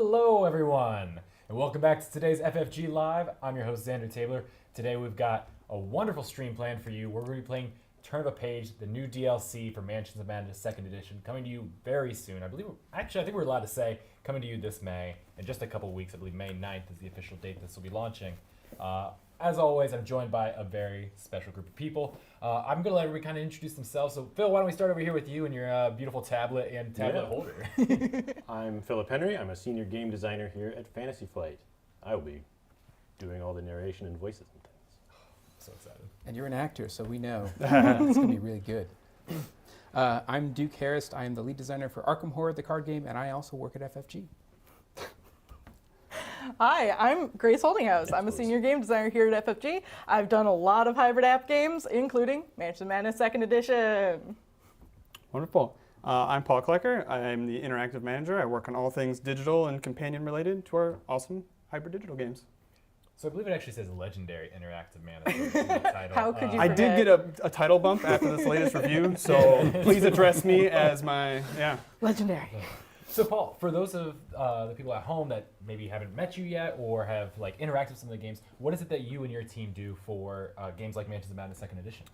Hello, everyone, and welcome back to today's FFG Live. I'm your host, Xander Tabler. Today we've got a wonderful stream planned for you. We're going to be playing Turn of a Page, the new DLC for Mansions of Madness 2nd Edition, coming to you very soon. I think we're allowed to say coming to you this May, in just a couple weeks. I believe May 9th is the official date this will be launching. As always, I'm joined by a very special group of people. I'm going to let everybody kind of introduce themselves. So, Phil, why don't we start over here with you and your beautiful tablet and tablet holder. I'm Philip Henry. I'm a senior game designer here at Fantasy Flight. I will be doing all the narration and voices and things. So excited. And you're an actor, so we know it's going to be really good. I'm Duke Harris. I am the lead designer for Arkham Horror, the card game, and I also work at FFG. Hi, I'm Grace Holdinghaus. I'm a senior game designer here at FFG. I've done a lot of hybrid app games, including Mansions of Madness 2nd Edition. Wonderful. I'm Paul Klecker. I'm the interactive manager. I work on all things digital and companion related to our awesome hybrid digital games. So I believe it actually says Legendary Interactive Manager in the title. How could you I did get a title bump after this latest review, so please address me as my, Legendary. So, Paul, for those of the people at home that maybe haven't met you yet or have interacted with some of the games, what is it that you and your team do for games like Mansions of Madness 2nd Edition?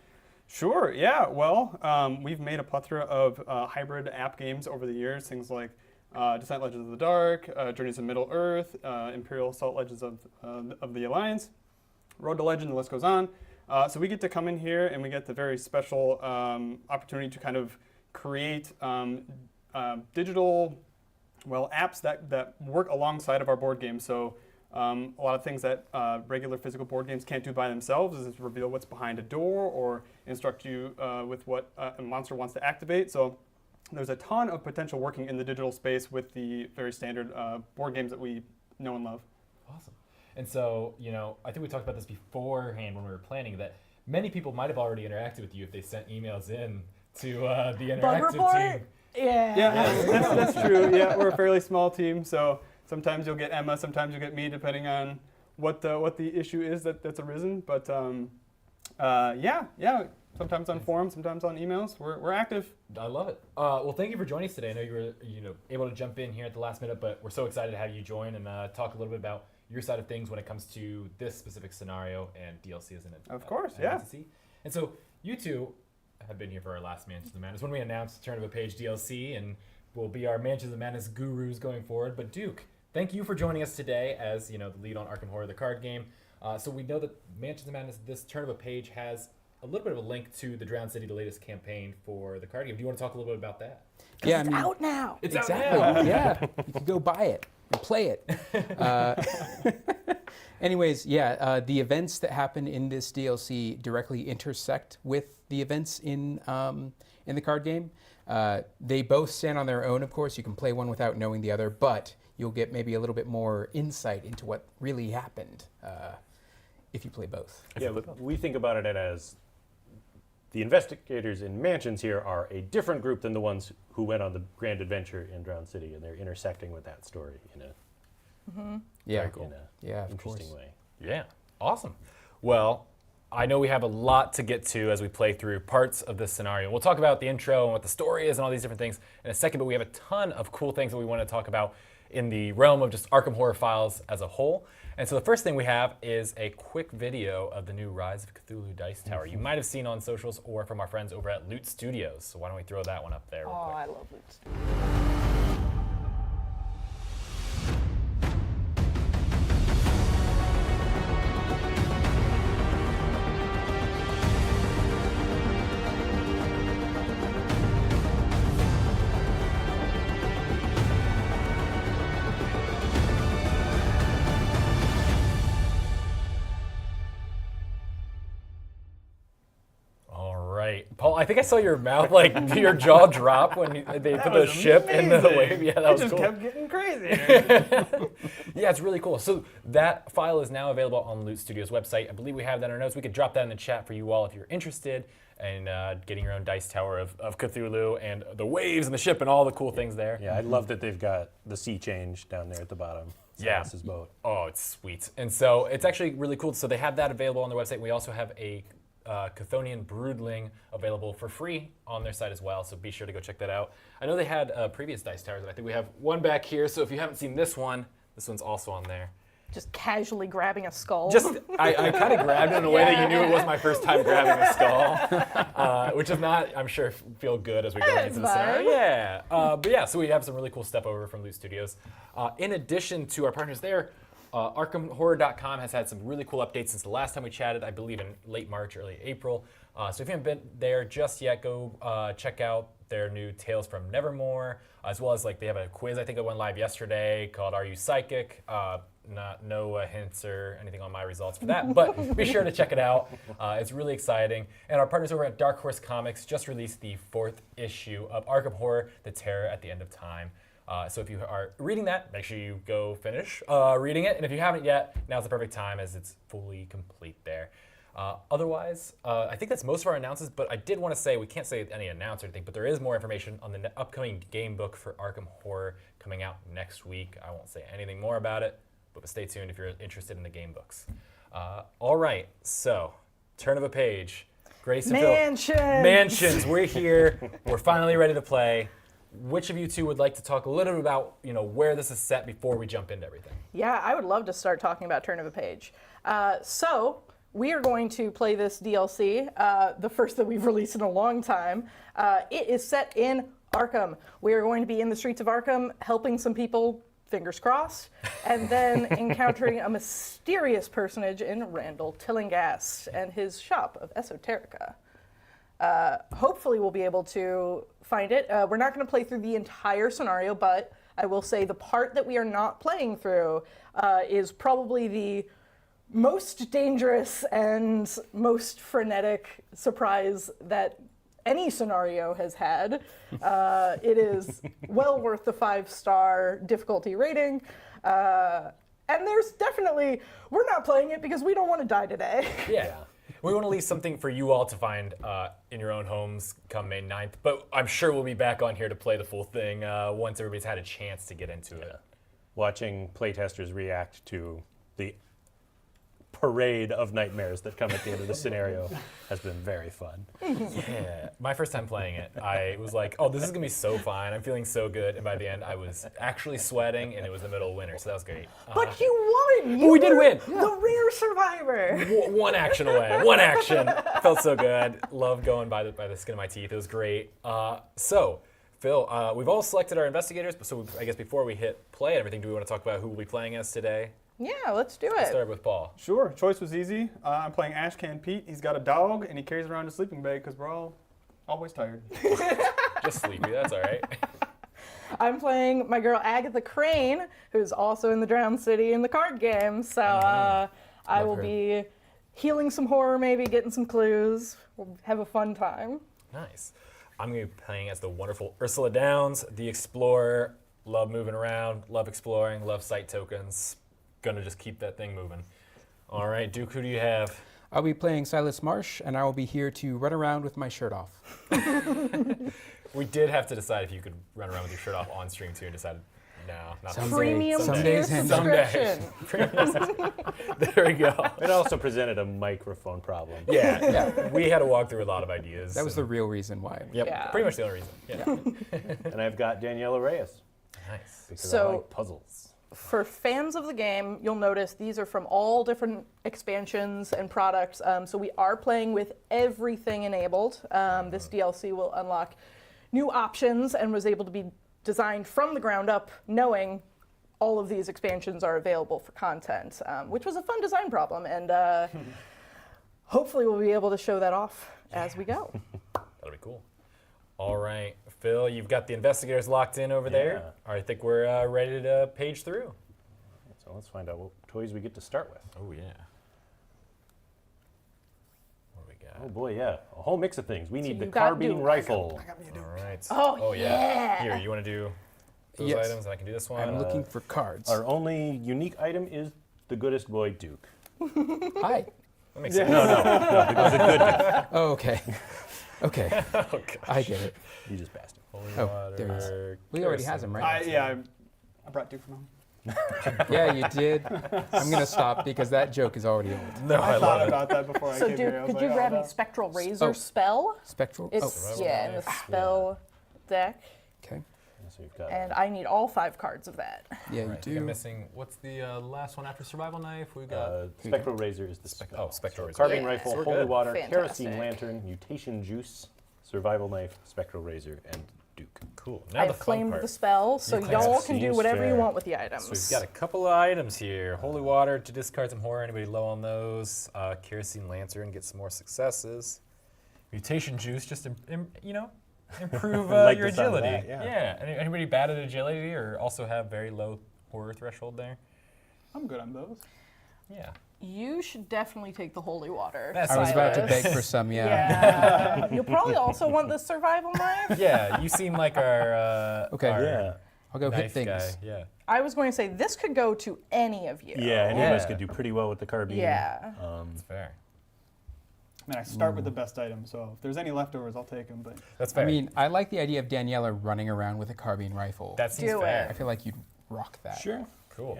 Sure, yeah. Well, we've made a plethora of hybrid app games over the years, things like Descent Legends of the Dark, Journeys of Middle-earth, Imperial Assault Legends of the Alliance, Road to Legend, the list goes on. So we get to come in here and we get the very special opportunity to kind of create digital, apps that work alongside of our board games. So a lot of things that regular physical board games can't do by themselves is reveal what's behind a door or instruct you with what a monster wants to activate. So there's a ton of potential working in the digital space with the very standard board games that we know and love. Awesome. And so, I think we talked about this beforehand when we were planning that many people might have already interacted with you if they sent emails in to the interactive team. Yeah. That's true. Yeah, we're a fairly small team, so sometimes you'll get Emma, sometimes you'll get me, depending on what the issue is that's arisen. But sometimes on forums, sometimes on emails. We're active. I love it. Well, thank you for joining us today. I know you were able to jump in here at the last minute, but we're so excited to have you join and talk a little bit about your side of things when it comes to this specific scenario and DLC, isn't it? Of course, yeah. And so you two have been here for our last Mansions of Madness when we announced Turn of a Page DLC and will be our Mansions of Madness gurus going forward. But Duke, thank you for joining us today as the lead on Arkham Horror, the card game. So we know that Mansions of Madness, this Turn of a Page has a little bit of a link to the Drowned City, the latest campaign for the card game. Do you want to talk a little bit about that? Yeah, It's out now. It's exactly. out now. Yeah, you can go buy it and play it. Anyways, the events that happen in this DLC directly intersect with the events in the card game. They both stand on their own, of course. You can play one without knowing the other, but you'll get maybe a little bit more insight into what really happened if you play both. Yeah, we think about it as the investigators in Mansions here are a different group than the ones who went on the grand adventure in Drowned City, and they're intersecting with that story in a interesting way. Yeah, awesome. Well, I know we have a lot to get to as we play through parts of this scenario. We'll talk about the intro and what the story is and all these different things in a second, but we have a ton of cool things that we want to talk about in the realm of just Arkham Horror Files as a whole. And so the first thing we have is a quick video of the new Rise of Cthulhu Dice Tower. You might have seen on socials or from our friends over at Loot Studios. So why don't we throw that one up there real quick. I love Loot Studios. Paul, I think I saw your mouth, your jaw drop when they put the ship in the wave. Yeah, that was cool. It just kept getting crazy. Yeah, it's really cool. So that file is now available on Loot Studios' website. I believe we have that in our notes. We could drop that in the chat for you all if you're interested in getting your own dice tower of Cthulhu and the waves and the ship and all the cool things there. Yeah, I love that they've got the sea change down there at the bottom. Silas's boat. Oh, it's sweet. And so it's actually really cool. So they have that available on their website. We also have a Chthonian Broodling available for free on their site as well, so be sure to go check that out. I know they had previous dice towers, and I think we have one back here, so if you haven't seen this one's also on there. Just casually grabbing a skull. I kind of grabbed it in a way that you knew it was my first time grabbing a skull, which is not, I'm sure, feel good as we go into the scenario. Yeah, but yeah, so we have some really cool stuff over from Loot Studios. In addition to our partners there, ArkhamHorror.com has had some really cool updates since the last time we chatted, I believe in late March, early April. So if you haven't been there just yet, go check out their new Tales from Nevermore, as well as they have a quiz I think that went live yesterday called Are You Psychic? No hints or anything on my results for that, but be sure to check it out. It's really exciting. And our partners over at Dark Horse Comics just released the 4th issue of Arkham Horror, The Terror at the End of Time. So if you are reading that, make sure you go finish reading it. And if you haven't yet, now's the perfect time as it's fully complete there. Otherwise, I think that's most of our announcements, but I did want to say, we can't say any announce or anything, but there is more information on the upcoming game book for Arkham Horror coming out next week. I won't say anything more about it, but stay tuned if you're interested in the game books. All right, so turn of a page. Grace and Mansions! Mansions, we're here. We're finally ready to play. Which of you two would like to talk a little bit about where this is set before we jump into everything? Yeah, I would love to start talking about Turn of a Page. So we are going to play this DLC, the first that we've released in a long time. It is set in Arkham. We are going to be in the streets of Arkham helping some people, fingers crossed, and then encountering a mysterious personage in Randall Tillinghast and his shop of esoterica. Hopefully we'll be able to find it. We're not going to play through the entire scenario, but I will say the part that we are not playing through is probably the most dangerous and most frenetic surprise that any scenario has had. It is well worth the 5-star difficulty rating. And there's definitely, we're not playing it because we don't want to die today. Yeah. We want to leave something for you all to find in your own homes come May 9th, but I'm sure we'll be back on here to play the full thing once everybody's had a chance to get into it. Watching playtesters react to the parade of nightmares that come at the end of the scenario has been very fun. Yeah, my first time playing it, I was like, oh, this is going to be so fun. I'm feeling so good. And by the end, I was actually sweating, and it was the middle of winter, so that was great. But you won! You we did win! The rare survivor! One action away. One action. Felt so good. Loved going by the skin of my teeth. It was great. So, Phil, we've all selected our investigators, so I guess before we hit play and everything, do we want to talk about who we'll be playing as today? Yeah, let's do Let's it. start with Paul. Sure, choice was easy. I'm playing Ashcan Pete. He's got a dog, and he carries around a sleeping bag because we're all always tired. Just sleepy, that's all right. I'm playing my girl Agatha Crane, who's also in the Drowned City in the card game. So I will be healing some horror, maybe getting some clues. We'll have a fun time. Nice. I'm going to be playing as the wonderful Ursula Downs, the explorer. Love moving around, love exploring, love site tokens. Gonna just keep that thing moving. All right, Duke, who do you have? I'll be playing Silas Marsh, and I will be here to run around with my shirt off. We did have to decide if you could run around with your shirt off on stream too, and decided no, not Someday. Premium Some tier days, Someday. subscription. There we go. It also presented a microphone problem. Yeah, we had to walk through a lot of ideas. That was the real reason why. Yep, Yeah. pretty much the only reason. Yeah. And I've got Daniela Reyes Nice. because I So- like puzzles. For fans of the game, you'll notice these are from all different expansions and products. So we are playing with everything enabled. This DLC will unlock new options and was able to be designed from the ground up, knowing all of these expansions are available for content, which was a fun design problem. And hopefully we'll be able to show that off as we go. That'll be cool. All right, Phil, you've got the investigators locked in over there. I think we're ready to page through. So let's find out what toys we get to start with. Oh, yeah. What do we got? Oh boy, yeah, a whole mix of things. We need the you got carbine Duke. rifle. All right. Oh, yeah. Here, you want to do those Yes. items, and I can do this one. I'm looking for cards. Our only unique item is the goodest boy Duke. Hi. That makes sense. No, because the good Duke. Oh, okay. Okay, Oh, gosh. I get it. You just passed him. Holy Oh, water, there he is. Well, he already has him, right? I brought Duke from home. Yeah, you did. I'm going to stop because that joke is already old. No, I I thought love it. about that before I So, came here. I was could you like, grab oh, me no. Spectral Razor Oh. spell? Spectral. It's Survival in the knife. spell deck, Okay. So you've got and I need all 5 cards of that. Yeah, All you right, I think I'm do. missing. What's the last one after survival knife? We got. Spectral Razor is the spell. Oh, Spectral Razor. Carbine Yeah. rifle, So we're holy good. water, Fantastic. kerosene lantern, mutation juice, survival knife, spectral razor, and duke. Cool. Now the I've fun claimed part. the spell, so claimed y'all it. can do Seems whatever you fair. want with the items. So we've got a couple of items here. Holy water to discard some horror. Anybody low on those? Kerosene lantern, get some more successes. Mutation juice, just improve Like your the sound of agility. that, yeah. Anybody bad at agility or also have very low horror threshold there? I'm good on those. Yeah. You should definitely take the holy water. That's I was about to Silas. beg for some, yeah. Yeah. You'll probably also want the survival knife. Yeah, you seem like our Okay. our Yeah. I'll go hit knife things. guy. Yeah. I was going to say this could go to any of you. Yeah, any of us Yeah. could do pretty well with the carbine. Yeah. That's fair. I mean, I start with the best item, so if there's any leftovers, I'll take them. But That's fair. I mean, I like the idea of Daniela running around with a carbine rifle. that seems Do fair. I feel like you'd rock that. Sure. Cool.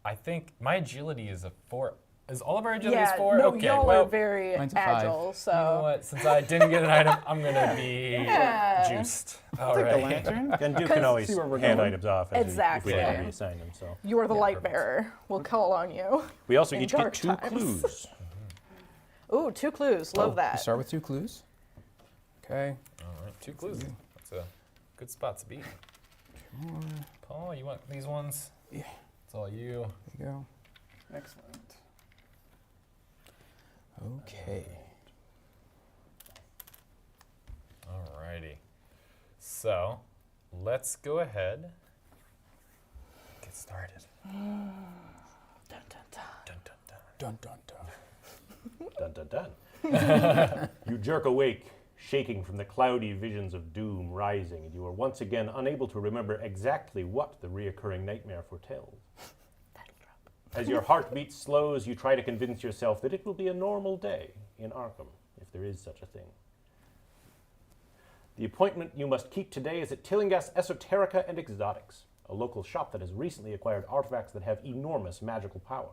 I think my agility is a 4. Is all of our agility Yeah, 4? no, Okay, y'all well, are very mine's a 5. agile, so. you know what? Since I didn't get an item, I'm gonna be Yeah. juiced. All take the right. lantern. And Duke Because- can always See where we're hand going. items off as Exactly. if we need Yeah. to reassign them. So You are the Yeah, light perfect. bearer. We'll call on you. we also In each get dark 2 times. clues. Ooh, 2 clues. Love We that. start with 2 clues. Okay. All right. 2 clues. That's a good spot to be. Paul, you want these ones? Yeah. It's all you. There you go. Excellent. Okay. Alrighty. So, let's go ahead. Get started. Dun, dun, dun. Dun, dun, dun. Dun, dun, dun. Dun dun dun. You jerk awake, shaking from the cloudy visions of doom rising, and you are once again unable to remember exactly what the reoccurring nightmare foretells. As your heartbeat slows, you try to convince yourself that it will be a normal day in Arkham, if there is such a thing. The appointment you must keep today is at Tillinghast Esoterica and Exotics, a local shop that has recently acquired artifacts that have enormous magical power.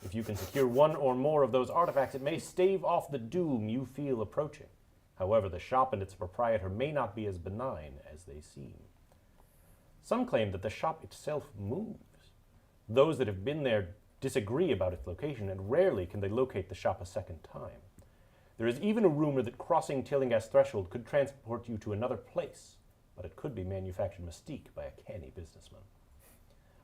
If you can secure one or more of those artifacts, it may stave off the doom you feel approaching. However, the shop and its proprietor may not be as benign as they seem. Some claim that the shop itself moves. Those that have been there disagree about its location, and rarely can they locate the shop a second time. There is even a rumor that crossing Tillinghast threshold could transport you to another place, but it could be manufactured mystique by a canny businessman.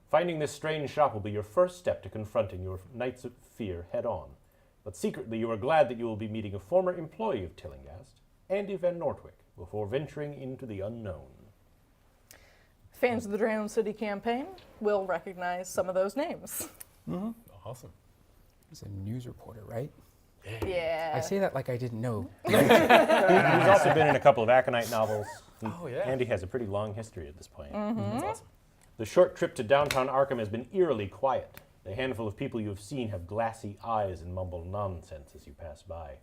Finding this strange shop will be your first step to confronting your Knights of Fear head-on, but secretly you are glad that you will be meeting a former employee of Tillinghast, Andy Van Nortwick, before venturing into the unknown. Fans of the Drowned City campaign will recognize some of those names. Awesome. He's a news reporter, right? Yeah. I say that like I didn't know. He's also been in a couple of Aconite novels. Oh, yeah. Andy has a pretty long history at this point. That's awesome. The short trip to downtown Arkham has been eerily quiet. The handful of people you have seen have glassy eyes and mumble nonsense as you pass by.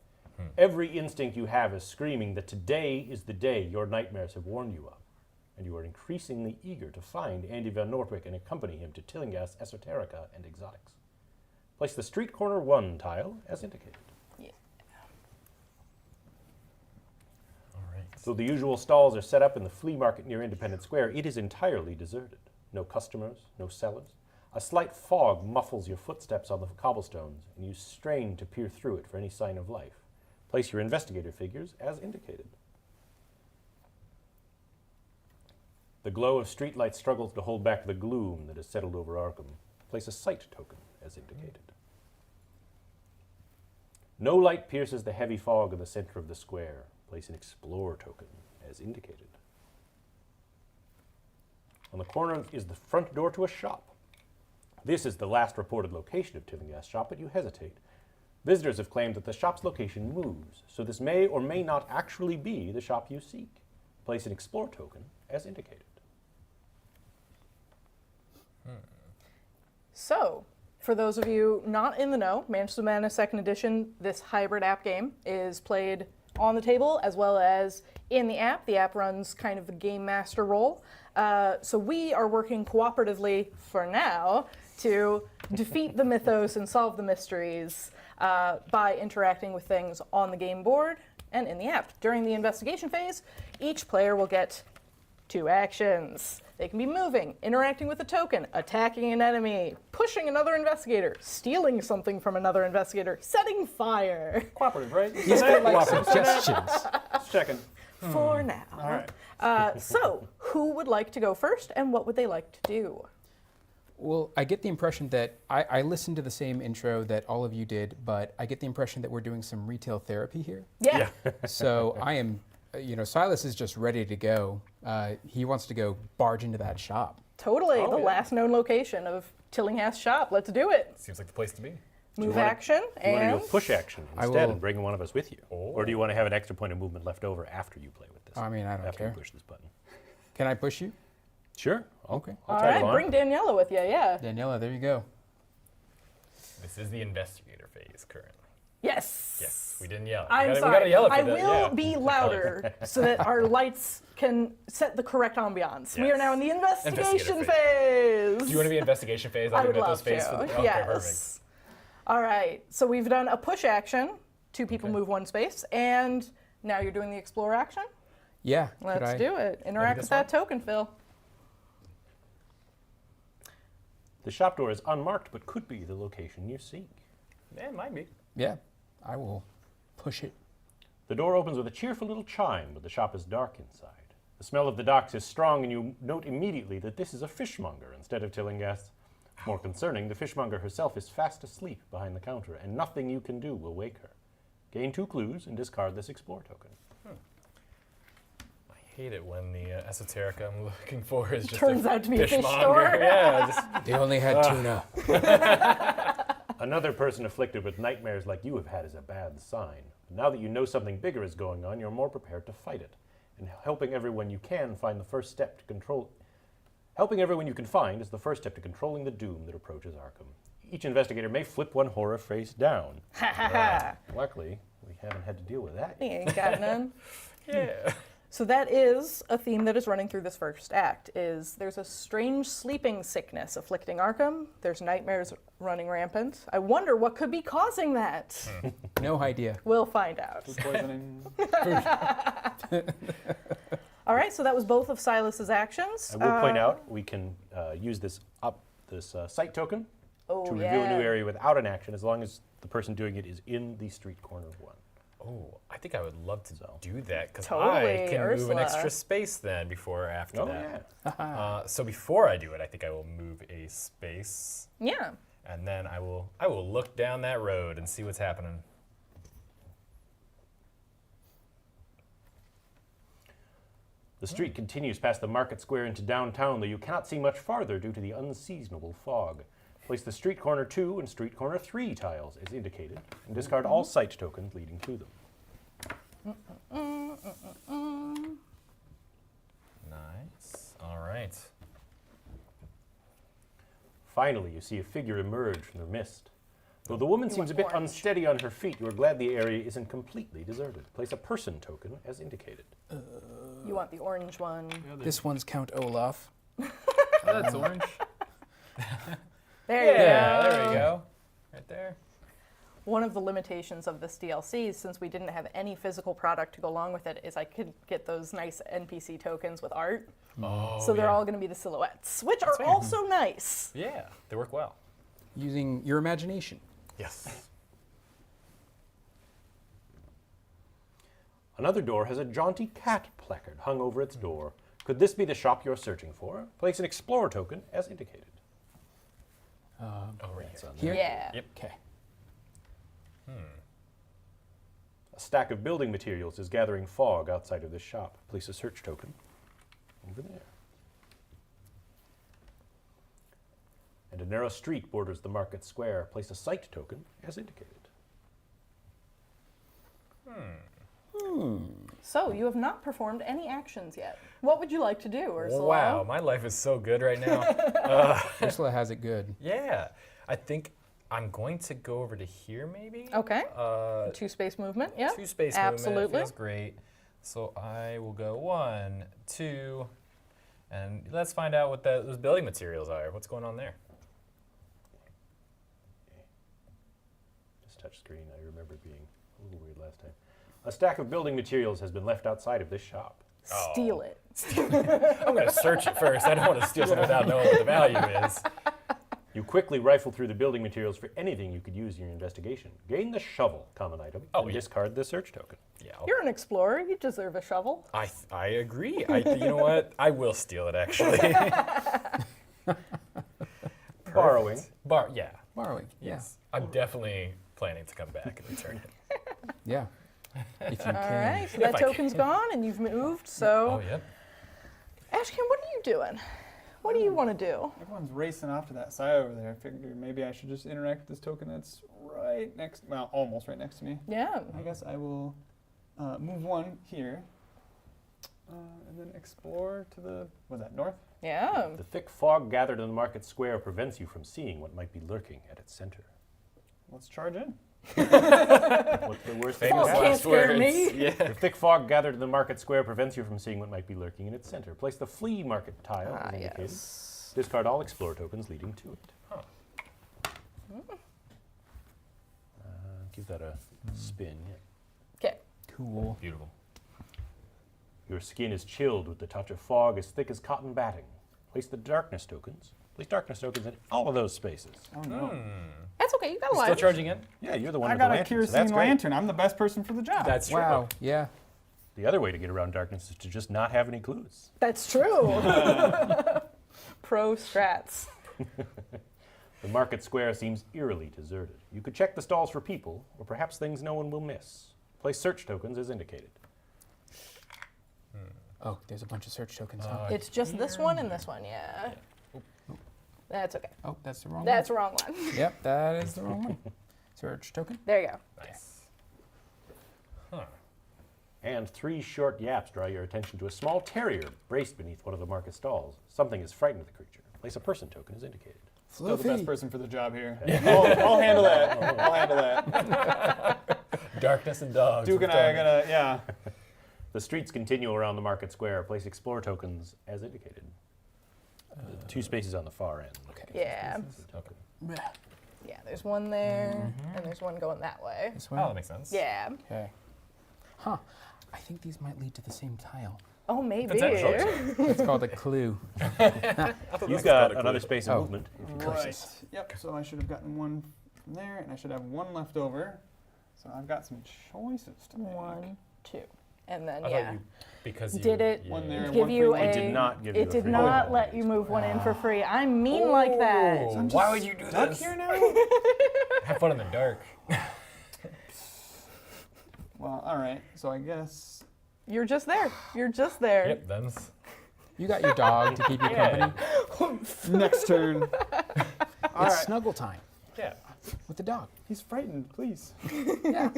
Every instinct you have is screaming that today is the day your nightmares have warned you of, and you are increasingly eager to find Andy Van Nortwick and accompany him to Tillinghast Esoterica and Exotics. Place the street corner 1 tile as indicated. All right. Though the usual stalls are set up in the flea market near Independence Square, it is entirely deserted. No customers, no sellers. A slight fog muffles your footsteps on the cobblestones, and you strain to peer through it for any sign of life. Place your investigator figures as indicated. The glow of streetlights struggles to hold back the gloom that has settled over Arkham. Place a sight token as indicated. No light pierces the heavy fog in the center of the square. Place an explore token as indicated. On the corner is the front door to a shop. This is the last reported location of Tillinghast shop, but you hesitate. Visitors have claimed that the shop's location moves, so this may or may not actually be the shop you seek. Place an explore token as indicated. So, for those of you not in the know, Mansions of Madness 2nd Edition, this hybrid app game is played on the table as well as in the app. The app runs kind of the game master role. So we are working cooperatively for now to defeat the mythos and solve the mysteries by interacting with things on the game board and in the app. During the investigation phase, each player will get 2 actions. They can be moving, interacting with a token, attacking an enemy, pushing another investigator, stealing something from another investigator, setting fire. Cooperative, right? He's got like suggestions. Just checking. For now. All right. So, who would like to go first, and what would they like to do? Well, I get the impression that I listened to the same intro that all of you did, but I get the impression that we're doing some retail therapy here. Yeah. So I am, Silas is just ready to go. He wants to go barge into that shop. Totally. Oh, the yeah. last known location of Tillinghast shop. Let's do it. Seems like the place to be. Move wanna- action You want to and do a push action I instead will- and bring one of us with you? Or do you want to have an extra point of movement left over after you play with this? I mean, I don't after care. you push this button. Can I push you? Sure. Okay. I'll all tag right. along. Bring Daniela with you. Yeah. Daniela, there you go. This is the investigator phase currently. Yes. Yes, we didn't yell. I'm we sorry. gotta yell it for I that, will yeah. be louder so that our lights can set the correct ambiance. We are Yes. now in the investigation Investigator phase. Do you want to be investigation phase? I I'll would be love mythos phase. to. Okay, Yes. perfect. All right. So we've done a push action. 2 people Okay. move 1 space, and now you're doing the explore action. Yeah. could Let's I- do it. Interact this with that token, Phil. The shop door is unmarked, but could be the location you seek. Yeah, it might be. Yeah. I will push it. The door opens with a cheerful little chime, but the shop is dark inside. The smell of the docks is strong, and you note immediately that this is a fishmonger instead of Tillinghast. More concerning, the fishmonger herself is fast asleep behind the counter, and nothing you can do will wake her. Gain 2 clues and discard this explore token. I hate it when the esoterica I'm looking for is just Turns out to be a fish fishmonger. store. Yeah, just They only had tuna. Another person afflicted with nightmares like you have had is a bad sign. Now that you know something bigger is going on, you're more prepared to fight it. And helping everyone you can find the first step to control. Helping everyone you can find is the first step to controlling the doom that approaches Arkham. Each investigator may flip one horror face down. Ha ha ha. Luckily, we haven't had to deal with that He yet. ain't got none. yeah. So that is a theme that is running through this first act. Is there's a strange sleeping sickness afflicting Arkham. There's nightmares running rampant. I wonder what could be causing that. No idea. We'll find out. Food poisoning. All right, so that was both of Silas's actions. I will point out we can use this site token Oh, to reveal a yeah. new area without an action, as long as the person doing it is in the street corner of one. Oh, I think I would love to do that because Totally, I can move Ursula. an extra space then before or after Oh that. yeah. So before I do it, I think I will move a space, Yeah. and then I will look down that road and see what's happening. The street continues past the market square into downtown, though you cannot see much farther due to the unseasonable fog. Place the street corner 2 and street corner 3 tiles as indicated, and discard all site tokens leading to them. Nice. All right. Finally, you see a figure emerge from the mist. Though the woman seems a bit orange. unsteady on her feet, you are glad the area isn't completely deserted. Place a person token as indicated. You want the orange one. This one's Count Olaf. That's orange. There you Yeah, go. there we go. Right there. One of the limitations of this DLC, since we didn't have any physical product to go along with it, is I could get those nice NPC tokens with art. Oh, So they're yeah. all going to be the silhouettes, which are fair. also nice. Yeah, they work well. Using your imagination. Yes. Another door has a jaunty cat placard hung over its door. Could this be the shop you're searching for? Place an explorer token as indicated. Oh, right here. Here? Yeah. Yep. Okay. A stack of building materials is gathering fog outside of this shop. Place a search token over there. And a narrow street borders the market square. Place a site token as indicated. So you have not performed any actions yet. What would you like to do, Ursula? Wow, my life is so good right now. Ursula has it good. Yeah, I think I'm going to go over to here maybe. Okay. 2 2-space movement. Yeah. space movement. Absolutely. Feels great. So I will go 1, 2, And let's find out what those building materials are. What's going on there? Just touch screen. I remember being a little weird last time. A stack of building materials has been left outside of this shop. Steal it. I'm going to search it first. I don't want to steal something without knowing what the value is. You quickly rifle through the building materials for anything you could use in your investigation. Gain the shovel, common item, and discard the search token. Yeah, You're an explorer. You deserve a shovel. I agree. You know what? I will steal it, actually. Borrowing. Yeah. Borrowing. Yes. I'm definitely planning to come back and return it. Yeah. If you can. All right, so If that I token's gone and you've moved. So, Oh, yeah. Ashcan, what are you doing? What do you want to do? Everyone's racing off to that side over there. I figured maybe I should just interact with this token that's right next, well, almost right next to me. Yeah. I guess I will move one here, and then explore to the, was that north? Yeah. The thick fog gathered in the market square prevents you from seeing what might be lurking at its center. Let's charge in. What's the worst thing Fog that can't happens? scare me. Yeah. The thick fog gathered in the market square prevents you from seeing what might be lurking in its center. Place the flea market tile as indicated. Yes. Discard all explore tokens leading to it. Give that a spin. Yeah. Okay. Cool. Beautiful. Your skin is chilled with the touch of fog as thick as cotton batting. Place the darkness tokens. Place darkness tokens in all of those spaces. Oh no. That's okay. You got a Still lot. charging in? Yeah, you're the one I with got the a lantern, so kerosene that's great. lantern. I'm the best person for the job. That's true. Wow. Yeah. The other way to get around darkness is to just not have any clues. That's true. Pro strats. The market square seems eerily deserted. You could check the stalls for people, or perhaps things no one will miss. Place search tokens as indicated. Oh, there's a bunch of search tokens. Huh? It's just this one and this one. Yeah. That's okay. Oh, that's the wrong That's the wrong one. one. Yep, that is the wrong one. Search token. There you go. Nice. Huh. And 3 short yaps draw your attention to a small terrier braced beneath one of the market stalls. Something has frightened the creature. Place a person token as indicated. Still the best Fluffy. person for the job here. I'll handle that. I'll handle that. Darkness and dogs. Duke and I are gonna, yeah. The streets continue around the market square. Place explore tokens as indicated. 2 spaces on the far end. Okay. Yeah. Okay. Yeah. There's one there, and there's one going that way. This Oh, one. that makes sense. Yeah. Okay. Huh. I think these might lead to the same tile. Oh, maybe. Potentially. It's called a clue. You've got another space of Oh. movement. Right. Yep. So I should have gotten one from there, and I should have one left over. So I've got some choices to make. 1, 2, and then I yeah. thought you, because you Did it yeah. One there, give one you free a? one. It did not give you It a did free not one. let you move one in for free. I'm mean like that. Oh, I'm why just would you do stuck this? here now? Have fun in the dark. Well, all right. So I guess You're just there. You're just there. Yep, them's. You got your dog to keep you Yeah. company. next turn. All It's right. snuggle time Yeah. with the dog. He's frightened. Please. Yeah.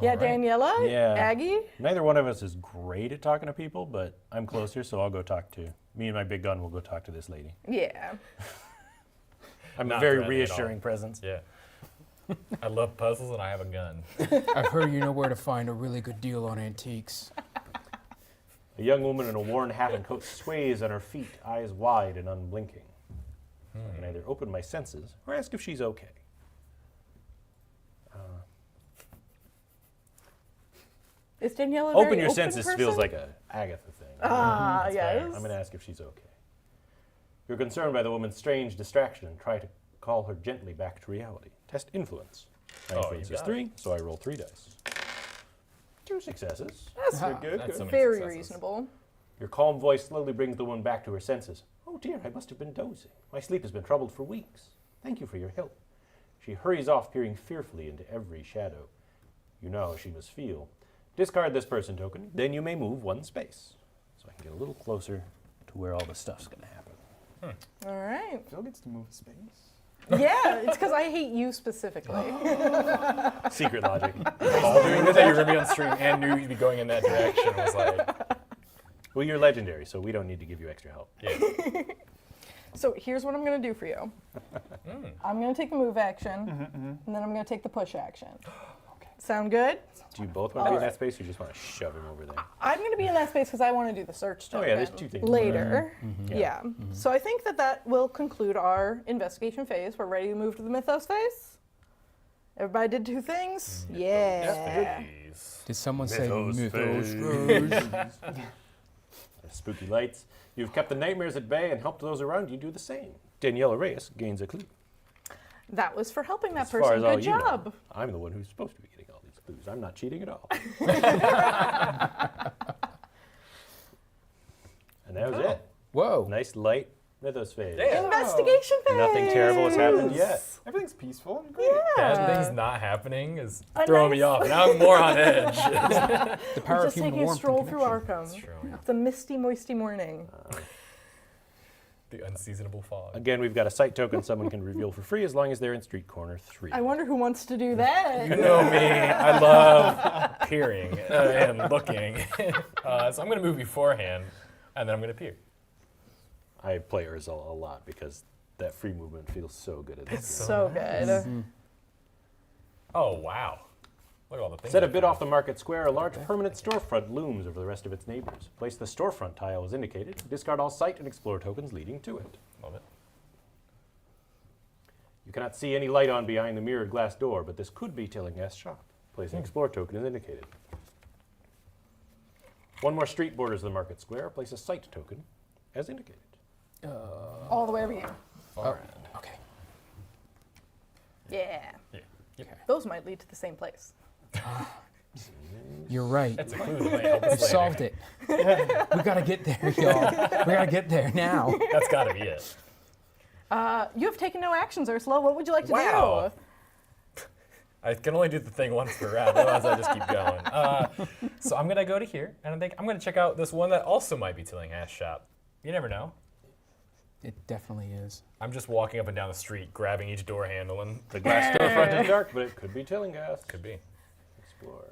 Yeah, All right. Daniela, Yeah. Aggie. Neither one of us is great at talking to people, but I'm closer, so I'll go talk to. Me and my big gun will go talk to this lady. Yeah. I'm Not a very threatening at all. reassuring presence. Yeah. I love puzzles and I have a gun. I've heard you know where to find a really good deal on antiques. A young woman in a worn hat and coat sways on her feet, eyes wide and unblinking. I can either open my senses or ask if she's okay. Is Daniela a very Open your open senses person? feels like a Agatha thing. Ah, That's yes. fair. I'm going to ask if she's okay. You're concerned by the woman's strange distraction and try to call her gently back to reality. Test influence. My Oh, influence you is got 3, so I roll 3 dice. 2 successes. That's Good. That's so many very successes. reasonable. Your calm voice slowly brings the woman back to her senses. Oh dear, I must have been dozing. My sleep has been troubled for weeks. Thank you for your help. She hurries off, peering fearfully into every shadow. You know how she must feel. Discard this person token, then you may move 1 space. So I can get a little closer to where all the stuff's going to happen. All right. Phil gets to move space. Yeah, it's because I hate you specifically. Secret logic. All doing this that you're going to be on stream and knew you'd be going in that direction. I was like, Well, you're legendary, so we don't need to give you extra help. yeah. So here's what I'm going to do for you. I'm going to take the move action, and then I'm going to take the push action. Okay. Sound good? Do you both want to be in that space, or you just want to shove him over there? I'm going to be in that space because I want to do the search Oh, token yeah, there's two things. later. Mm-hmm. Yeah. So I think that will conclude our investigation phase. We're ready to move to the mythos phase. Everybody did 2 things? Yeah. Did someone say Mythos mythos? Spooky lights. You've kept the nightmares at bay and helped those around you do the same. Daniela Reyes gains a clue. That was for helping that As far person. as all Good you know, job. I'm the one who's supposed to be getting all these clues. I'm not cheating at all. And that was it. Whoa. Nice light mythos phase. Yeah. Investigation phase. Nothing terrible has happened yet. Everything's peaceful and great. Bad things not happening is A throwing me nice- off. Now I'm more on edge. The power We're of just human taking a warmth. stroll and through connection. Arkham. That's true. It's a misty, moisty morning. The unseasonable fog. Again, we've got a site token someone can reveal for free as long as they're in street corner 3. I wonder who wants to do that. You know me. I love peering and looking. So I'm going to move beforehand, and then I'm going to peer. I play Urzul a lot because that free movement feels so good at this game. So good. Oh, wow. Look at all the things. Set a I bit found. off the market square, a large permanent storefront looms over the rest of its neighbors. Place the storefront tile as indicated. Discard all site and explore tokens leading to it. Love it. You cannot see any light on behind the mirrored glass door, but this could be Tillingast's shop. Place an explore token as indicated. 1 more street borders the market square. Place a site token as indicated. All the way over here. Far end. Okay. Yeah. Yeah. Yep. Those might lead to the same place. You're right. That's a clue that might help us We've later. solved it. We gotta get there, y'all. We gotta get there now. That's got to be it. You have taken no actions, Ursula. What would you like to Wow. do? I can only do the thing once per round, otherwise I just keep going. So I'm gonna go to here, and I think I'm gonna check out this one that also might be Tillingast's shop. You never know. It definitely is. I'm just walking up and down the street, grabbing each door handle, and The glass storefront is dark, but it could be Tillingast. could be. Explore.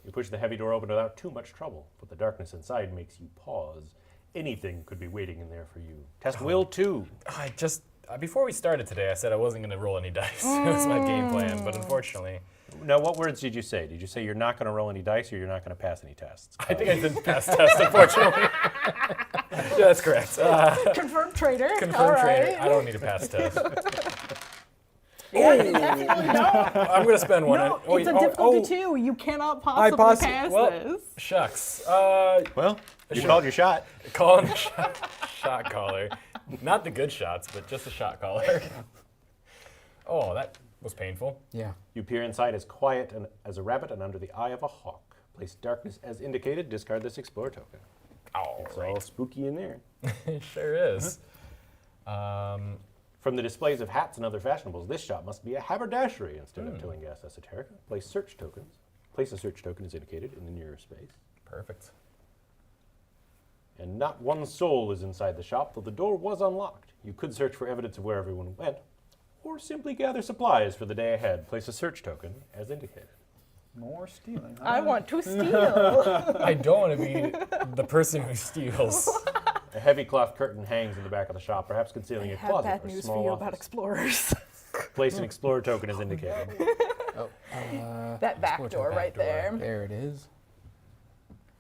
You push the heavy door open without too much trouble, but the darkness inside makes you pause. Anything could be waiting in there for you. Test will 2. I just before we started today, I said I wasn't gonna roll any dice. It was my game plan, but unfortunately, Now, what words did you say? Did you say you're not going to roll any dice or you're not going to pass any tests? I think I didn't pass test. Unfortunately, yeah, that's correct. Confirmed traitor. All Confirmed right. trader. I don't need to pass test. Yeah, you definitely don't. I'm gonna spend one. No, on, oh, it's a oh, difficulty oh, 2. You cannot possibly pass well, this. Shucks. Well, you called your shot. Calling the shot caller. Not the good shots, but just the shot caller. Oh, that was painful. Yeah. You peer inside as quiet and as a rabbit and under the eye of a hawk. Place darkness as indicated. Discard this explore token. Oh, It's all spooky in there. it sure is. From the displays of hats and other fashionables, this shop must be a haberdashery instead of Tillingast Esoterica. Place search tokens. Place a search token as indicated in the nearer space. Perfect. And not one soul is inside the shop, though the door was unlocked. You could search for evidence of where everyone went, or simply gather supplies for the day ahead. Place a search token as indicated. More stealing. Huh? I want to steal. I don't want to be the person who steals. A heavy cloth curtain hangs in the back of the shop, perhaps concealing I a have closet bad or news small for you about office. explorers. Place an explorer token as indicated. That back Explore door back right door. there. There it is.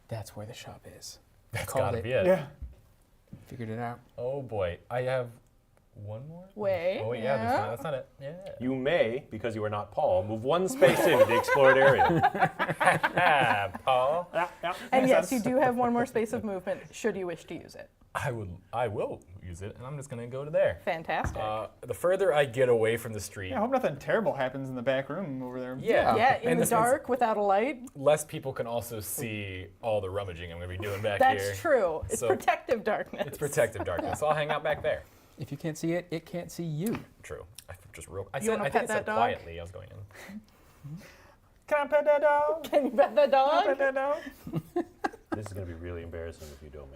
That's where the shop is. That's Called gotta it. be it. Yeah. Figured it out. Oh boy, I have one more. Wait. Oh wait, yeah, that's not it. Yeah. You may, because you are not Paul, move one space into the explored area. Ah, Paul. Yeah. And makes yes, sense. you do have one more space of movement should you wish to use it. I will use it, and I'm just gonna go to there. Fantastic. The further I get away from the street, Yeah, I hope nothing terrible happens in the back room over there. yeah, yeah, in and the this means dark without a light. less people can also see all the rummaging I'm gonna be doing back That's here. true. It's So- protective darkness. It's protective darkness, so I'll hang out back there. If you can't see it, it can't see you. True. I You said wanna I pet think I that said dog? quietly. I was going in. Can I pet that dog? Can you pet the Can I dog? pet that dog? This is going to be really embarrassing if you don't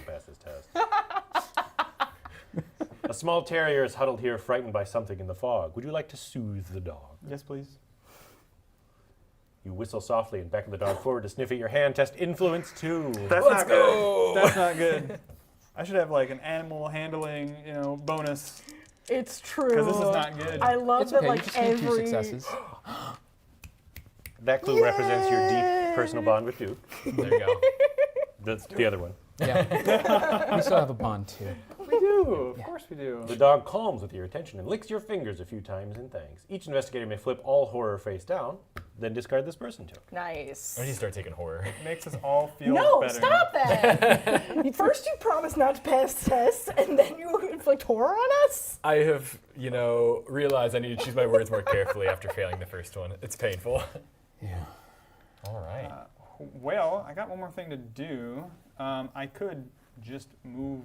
pass this test. A small terrier is huddled here, frightened by something in the fog. Would you like to soothe the dog? Yes, please. You whistle softly and beckon the dog forward to sniff at your hand. Test influence 2. That's Let's not go. good. That's not good. I should have like an animal handling, bonus It's true. because this is not good. I love It's that okay. You like just need 2 every successes. That clue represents your deep personal bond with Duke. There you go. That's the other one. Yeah. We still have a bond too. We do. Of course we do. The dog calms with your attention and licks your fingers a few times in thanks. Each investigator may flip all horror face down, then discard this person token. Nice. When you start taking horror. Makes us all feel No, better. stop that! First you promise not to pass tests, and then you inflict horror on us? I have, realized I need to choose my words more carefully after failing the first one. It's painful. Yeah. All right. Well, I got one more thing to do. I could just move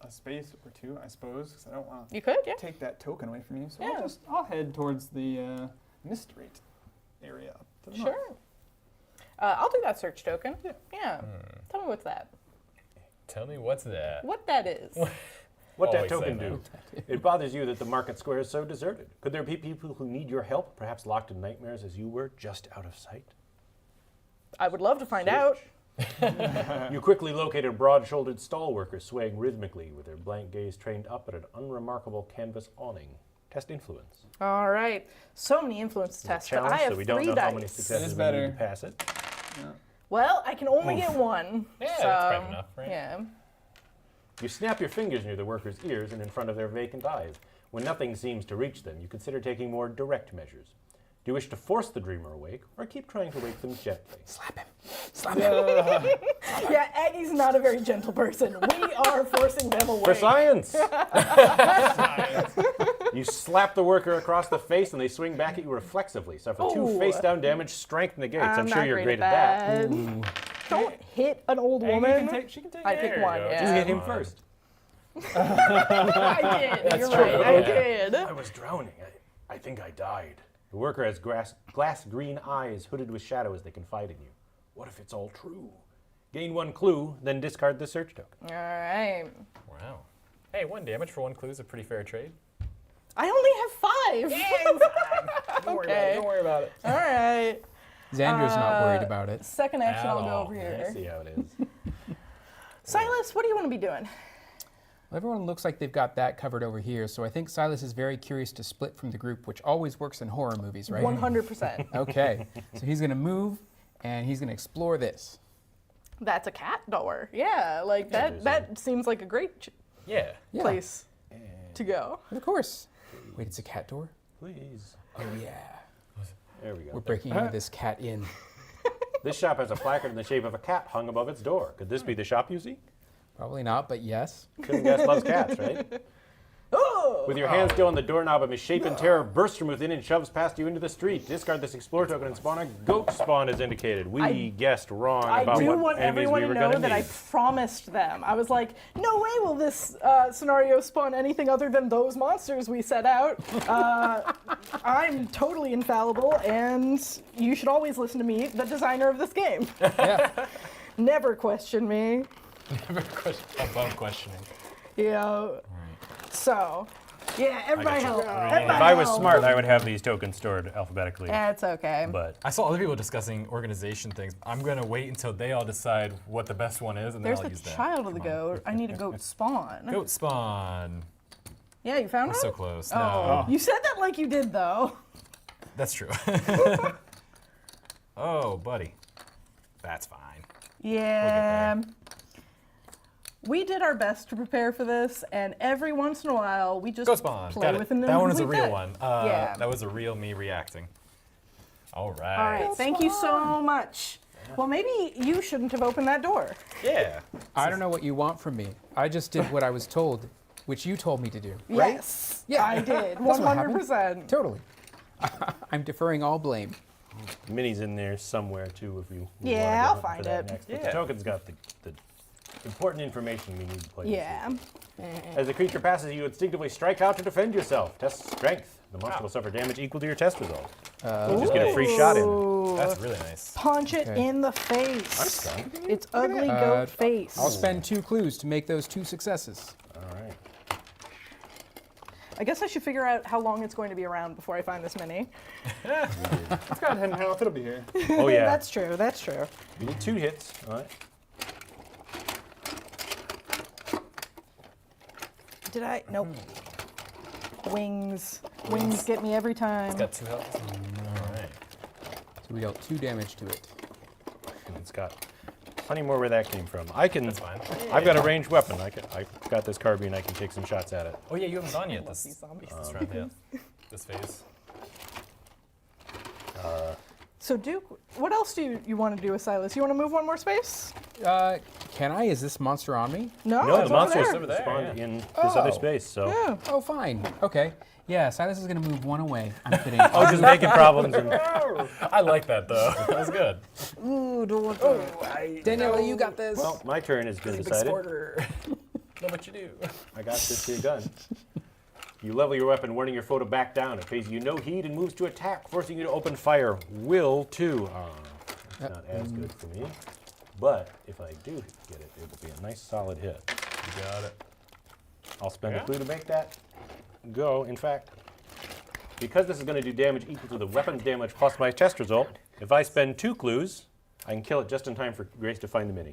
a space or two, I suppose, because I don't want to You could, yeah. take that token away from you. So Yeah. I'll head towards the mystery area up to the north. Sure. I'll do that search token. Yeah. Tell me what's that. Tell me what's that? What that is. What that Always say token that. do? It bothers you that the market square is so deserted. Could there be people who need your help, perhaps locked in nightmares as you were, just out of sight? I would love to find out. You quickly locate a broad-shouldered stall worker swaying rhythmically with their blank gaze trained up at an unremarkable canvas awning. Test influence. All right. So many influence tests. Challenge, I have so we don't 3 know dice. how many successes is we need better. to pass it. Well, I can only get 1. Yeah, so, that's brave enough, right? Yeah. You snap your fingers near the worker's ears and in front of their vacant eyes. When nothing seems to reach them, you consider taking more direct measures. Do you wish to force the dreamer awake, or keep trying to wake them gently? Slap him. Slap him. Yeah, Aggie's not a very gentle person. We are forcing them away. For science! You slap the worker across the face and they swing back at you reflexively. Suffer 2 Ooh. face-down damage, strength negates. I'm sure not you're great great at that. Don't hit an old Aggie woman. she can take I it. pick There you 1, go. yeah. You hit him first. I did. You're true, right. okay. I did. I was drowning. I think I died. The worker has glass green eyes hooded with shadow as they confide in you. What if it's all true? Gain 1 clue, then discard the search token. All right. Wow. Hey, 1 damage for 1 clue is a pretty fair trade. I only have 5. Okay. Don't worry about it. All right. Xander's not worried about it. Second action, At I'll go all. over I here. see how it is. Silas, what do you want to be doing? Well, everyone looks like they've got that covered over here, so I think Silas is very curious to split from the group, which always works in horror movies, right? 100%. Okay, so he's going to move, and he's going to explore this. That's a cat door. Yeah, like that seems like a great Yeah. Yeah, place to go. of course. Wait, it's a cat door? Please. Oh, yeah. There we go. We're breaking into this cat inn. This shop has a placard in the shape of a cat hung above its door. Could this be the shop you seek? Probably not, but yes. Killing Guest loves cats, right? Oh! With your hand still on the doorknob, a misshapen terror bursts from within and shoves past you into the street. Discard this explore token and spawn a goat spawn as indicated. We guessed wrong I about do what want enemies everyone we to were know going to that I need. promised them. I was like, no way will this scenario spawn anything other than those monsters we set out. I'm totally infallible, and you should always listen to me, the designer of this game. Yeah. Never question me. Above questioning. Yeah. So, yeah, everybody help. If I was smart, I would have these tokens stored alphabetically. That's okay. But I saw other people discussing organization things. I'm going to wait until they all decide what the best one is, and then There's I'll the use that. child of the Come on. goat. I need a goat spawn. Goat spawn. Yeah, you found I'm one? so close. Oh, No, you said that like you did, though. that's true. Oh, buddy. That's fine. Yeah. We did our best to prepare for this, and every once in a while, we just Goat spawn. play Got with it. an That one was a incomplete real deck. one. Yeah. That was a real me reacting. All right. All right, thank you so much. Well, maybe you shouldn't have opened that door. Yeah. I don't know what you want from me. I just did what I was told, which you told me to do, right? Yes, Yeah. I did. That's what happened. 100%. Totally. I'm deferring all blame. Minnie's in there somewhere too if you Yeah, wanna go I'll hunt for find that it. Next. But Yeah. the token's got the important information we need to play. this Yeah. game. As the creature passes, you instinctively strike out to defend yourself. Test strength. The monster will suffer damage equal to your test result. You just get a free shot in. Ooh. That's really nice. Punch it Okay. in the face. stunned. It's ugly that. goat face. I'll spend 2 clues to make those 2 successes. All right. I guess I should figure out how long it's going to be around before I find this mini. It's got hidden health. It'll be here. Oh yeah. That's true. That's true. You need 2 hits. All right. Did I? Nope. Wings. Wings get me every time. Got 2 health. All right. So we dealt 2 damage to it. And it's got plenty more where that came from. I can. That's fine. I've got a ranged weapon. I've got this carbine. I can take some shots at it. Oh yeah, you haven't gone yet love this these zombies. round, yeah. This phase. So Duke, what else do you want to do with Silas? You want to move one more space? Can I? Is this monster on me? No, No, it's the over monster there. over there, spawned yeah. in this other Oh. space. So. Yeah. Oh, fine. Okay. Yeah, Silas is going to move 1 away. I'm kidding. Oh, just making problems. And I like that though. That was good. Ooh, don't want to. Daniela, you got this. well, my turn has been Big decided. sporter. Know what you do. I got this here gun. You level your weapon, warning your foe to back down. It pays you no heed and moves to attack, forcing you to open fire. Will too. That's not as good for me. But if I do get it, it will be a nice solid hit. You got it. I'll spend Yeah. a clue to make that go. In fact, because this is going to do damage equal to the weapon's damage plus my test result, if I spend 2 clues, I can kill it just in time for Grace to find the mini.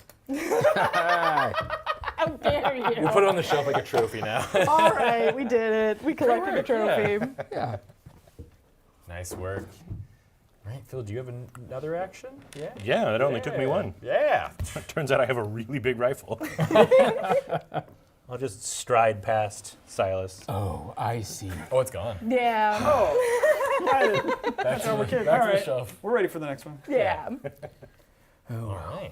How dare you? We'll put it on the shelf like a trophy now. All right, we did it. We collected a work, trophy. Yeah. Nice work. Right, Phil, do you have another action? Yeah. Yeah, it only took me 1. Yeah. Turns out I have a really big rifle. I'll just stride past Silas. Oh, I see. Oh, it's gone. Yeah. Back to, we're the, kidding. back All to the right. shelf. We're ready for the next one. Yeah. All right.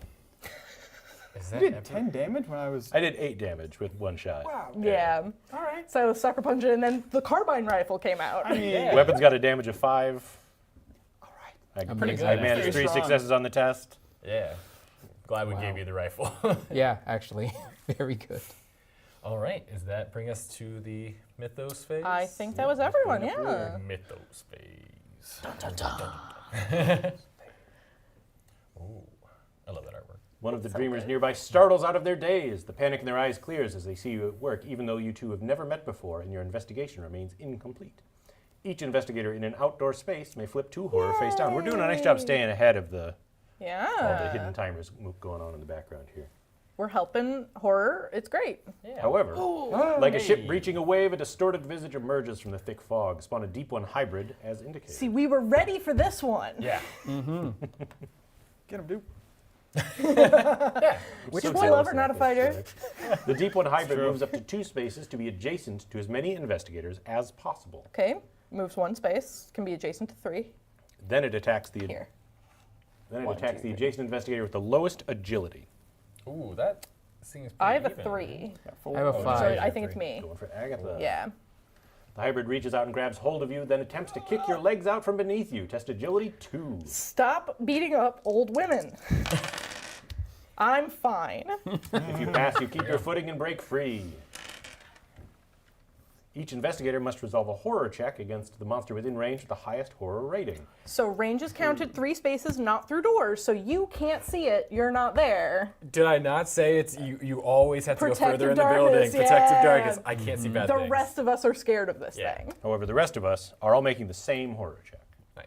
Is that You did every- 10 damage when I was. I did 8 damage with 1 shot. Wow. Yeah. All right. So sucker punch it, and then the carbine rifle came out. I mean, Yeah. Weapon's got a damage of 5. all right. I, Pretty good. I managed Very 3 strong. successes on the test. Yeah. Glad we Wow. gave you the rifle. Yeah, actually. Very good. All right. Does that bring us to the Mythos phase? I think that was everyone, yeah. Mythos phase. Ooh, I love that artwork. One of the dreamers nearby startles out of their daze. The panic in their eyes clears as they see you at work, even though you two have never met before and your investigation remains incomplete. Each investigator in an outdoor space may flip 2 horror face down. We're doing a nice job staying ahead of all the Yeah. hidden timers going on in the background here. We're helping horror. It's great. Yeah. However, like a ship Hey. breaching a wave, a distorted visage emerges from the thick fog. Spawn a deep one hybrid as indicated. See, we were ready for this one. Yeah. Get him, Duke. Which So one jealous lover, of not a this fighter? guy. The deep one hybrid true. moves up to 2 spaces to be adjacent to as many investigators as possible. Okay. Moves 1 space. Can be adjacent to 3. Then it attacks the Here. then it 1, attacks 2, the 3. adjacent investigator with the lowest agility. Ooh, that seems pretty I have a even. 3. I have a Oh, 5. Sorry, I think it's me. Going for Agatha. Yeah. The hybrid reaches out and grabs hold of you, then attempts to kick your legs out from beneath you. Test agility 2. Stop beating up old women. I'm fine. If you pass, you keep your footing and break free. Each investigator must resolve a horror check against the monster within range with the highest horror rating. So range is counted 3 spaces, not through doors. So you can't see it. You're not there. Did I not say it's you always have to go Protective further in the darkness, building? Protective yeah. darkness. I can't see bad The things. rest of us are scared of this Yeah. thing. However, the rest of us are all making the same horror check. Nice.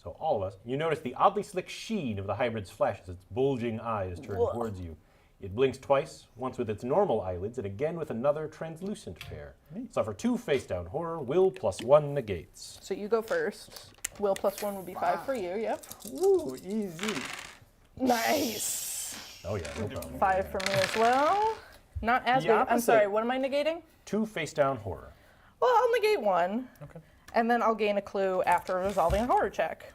So all of us, you notice the oddly slick sheen of the hybrid's flesh as its bulging eyes turn Whoa. towards you. It blinks twice, once with its normal eyelids and again with another translucent pair. Suffer 2 face-down horror, will +1 negates. So you go first. Will +1 would be 5 for you. Yep. Ooh, easy. Nice. Oh yeah, no problem. 5 for me as well. Not as The good. I'm opposite. sorry. What am I negating? 2 face-down horror. Well, I'll negate 1. Okay. And then I'll gain a clue after resolving a horror check.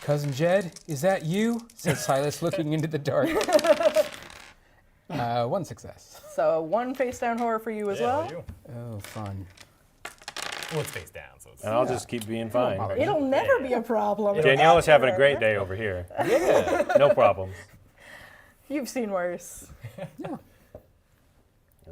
Cousin Jed, is that you? Said Silas, looking into the dark. 1 success. So 1 face down horror for you as Yeah, well. you. Oh, fun. Well, it's face down, so it's And I'll just keep being fine. bother It'll never be a problem. Daniela's having a great day over here. yeah. No problems. You've seen worse. And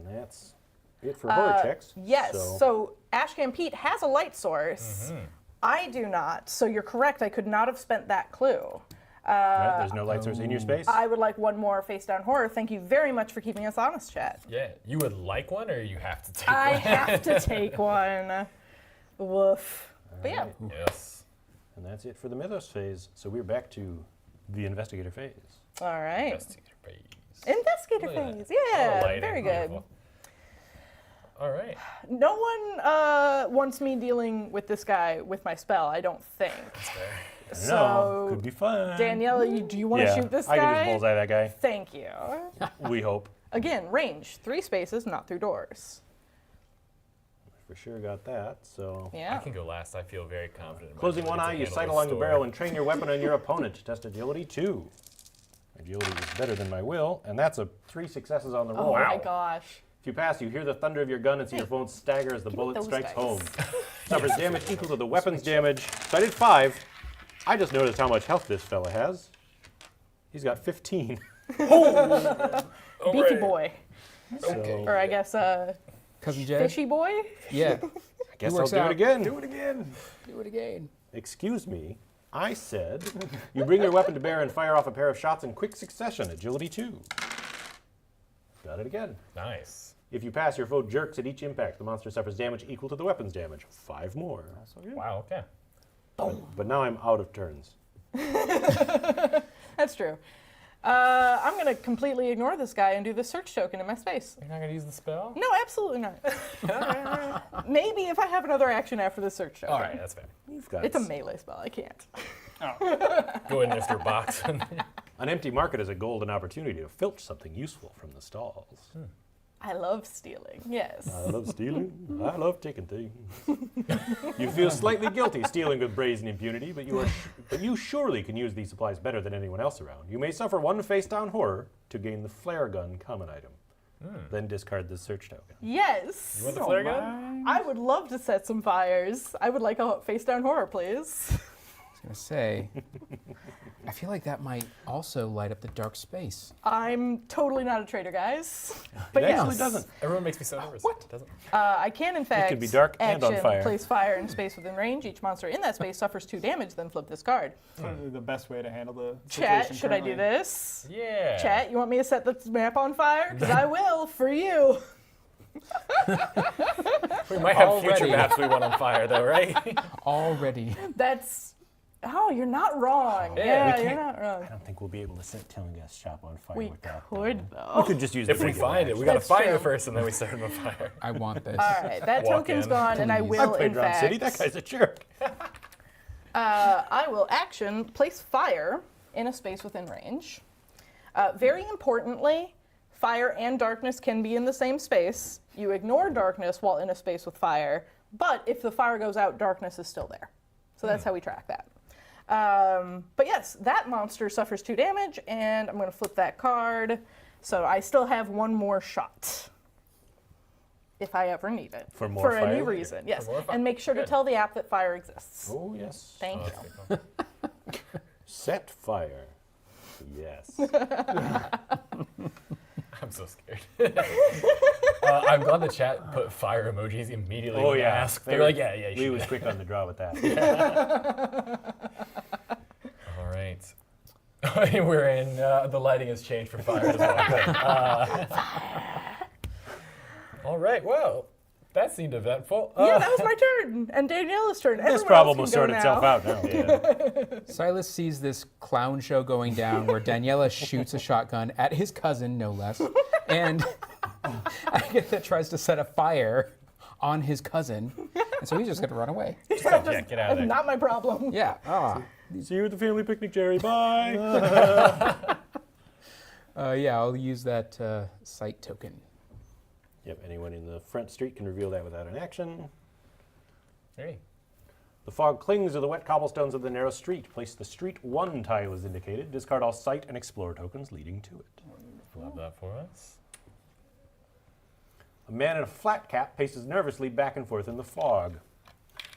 that's it for horror checks. Yes. So Ashcan Pete has a light source. I do not. So you're correct. I could not have spent that clue. Right, there's no light source in your space. I would like 1 more face down horror. Thank you very much for keeping us honest, chat. Yeah. You would like one, or you have to take I one? have to take one. Woof. But yeah. Yes. And that's it for the Mythos phase. So we're back to the investigator phase. All right. Investigator phase. Investigator Look at phase. that. Yeah. Oh, lighting, Very good. beautiful. All right. No one wants me dealing with this guy with my spell, I don't think. So, Could be fun. Daniela, do you want to shoot this guy? I can just bullseye that guy. Thank you. We hope. Again, range, 3 spaces, not through doors. For sure got that, so. I Yeah. can go last. I feel very confident. in my Closing one eye, ability you to sight handle along this the barrel story. and train your weapon on your opponent. Test agility 2. Agility is better than my will, and that's 3 successes on the roll. Oh my gosh. If you pass, you hear the thunder of your gun and see your opponent stagger as the me bullet those strikes dice. home. Suffers damage equal to the weapon's damage. So I did 5. I just noticed how much health this fella has. He's got 15. Beefy boy. So Or I guess Cousin Jed? fishy boy? Yeah. I guess He I'll works do it out. again. Do it again. Do it again. Excuse me. I said you bring your weapon to bear and fire off a pair of shots in quick succession. Agility 2. Got it again. Nice. If you pass, your foe jerks at each impact. The monster suffers damage equal to the weapon's damage. 5 more. Wow. Okay. But now I'm out of turns. That's true. I'm going to completely ignore this guy and do the search token in my space. You're not gonna use the spell. No, absolutely not. Maybe if I have another action after the search token. All right, that's fair. You've got It's a melee spell. I can't. Go in lift your box. An empty market is a golden opportunity to filch something useful from the stalls. I love stealing. Yes. I love stealing. I love taking things. You feel slightly guilty stealing with brazen impunity, but you surely can use these supplies better than anyone else around. You may suffer 1 face-down horror to gain the flare gun common item. Then discard the search token. Yes. You want the flare gun? I would love to set some fires. I would like a face down horror, please. I was going to say, I feel like that might also light up the dark space. I'm totally not a traitor, guys. But It actually yes. doesn't. Everyone makes me so nervous. What? Doesn't. I can, in fact, could be dark and on action, fire. place fire in space within range. Each monster in that space suffers 2 damage, then flip this card. Probably the best way to handle the Chat, situation should I do currently. this? Yeah. Chat, you want me to set the map on fire? Because I will, for you. We might have future Already. maps we want on fire, though, right? Already. That's... Oh, you're not wrong. Yeah, Yeah, we you're can't- not wrong. I don't think we'll be able to set Tillinghast's shop on fire We with that. could, We though. could just use If the we regular find it, we action. gotta That's find true. it first, and then we start them on fire. I want this. All right, that Walk token's in. gone, and I Please. will, I've played in Drown fact... City. That guy's a jerk. I will action place fire in a space within range. Very importantly, fire and darkness can be in the same space. You ignore darkness while in a space with fire, but if the fire goes out, darkness is still there. So that's how we track that. But yes, that monster suffers 2 damage, and I'm going to flip that card. So I still have 1 more shot. If I ever need it. For more For fire? any reason, yes. more fire. And make sure to tell the app that fire exists. Oh, yes. Thank you. That's good. Set fire. Yes. I'm so scared. I'm glad the chat put fire emojis immediately Oh, when yeah. asked. They were like, yeah, you Lee should. was quick on the draw with that. All right. We're in, the lighting has changed for fire as well. Good. All right, well, that seemed eventful. Yeah, that was my turn, and Daniela's turn. This Everyone problem will else can sort go itself now. out now. Yeah. Silas sees this clown show going down where Daniela shoots a shotgun at his cousin, no less, and Agatha tries to set a fire on his cousin, and so he's just going to run away. Yeah, get out of there. Not my problem. Yeah. See you at the family picnic, Jerry. Bye. Yeah, I'll use that sight token. Yep, anyone in the front street can reveal that without an action. Hey. The fog clings to the wet cobblestones of the narrow street. Place the street 1 tile as indicated. Discard all sight and explore tokens leading to it. Love that for us. A man in a flat cap paces nervously back and forth in the fog.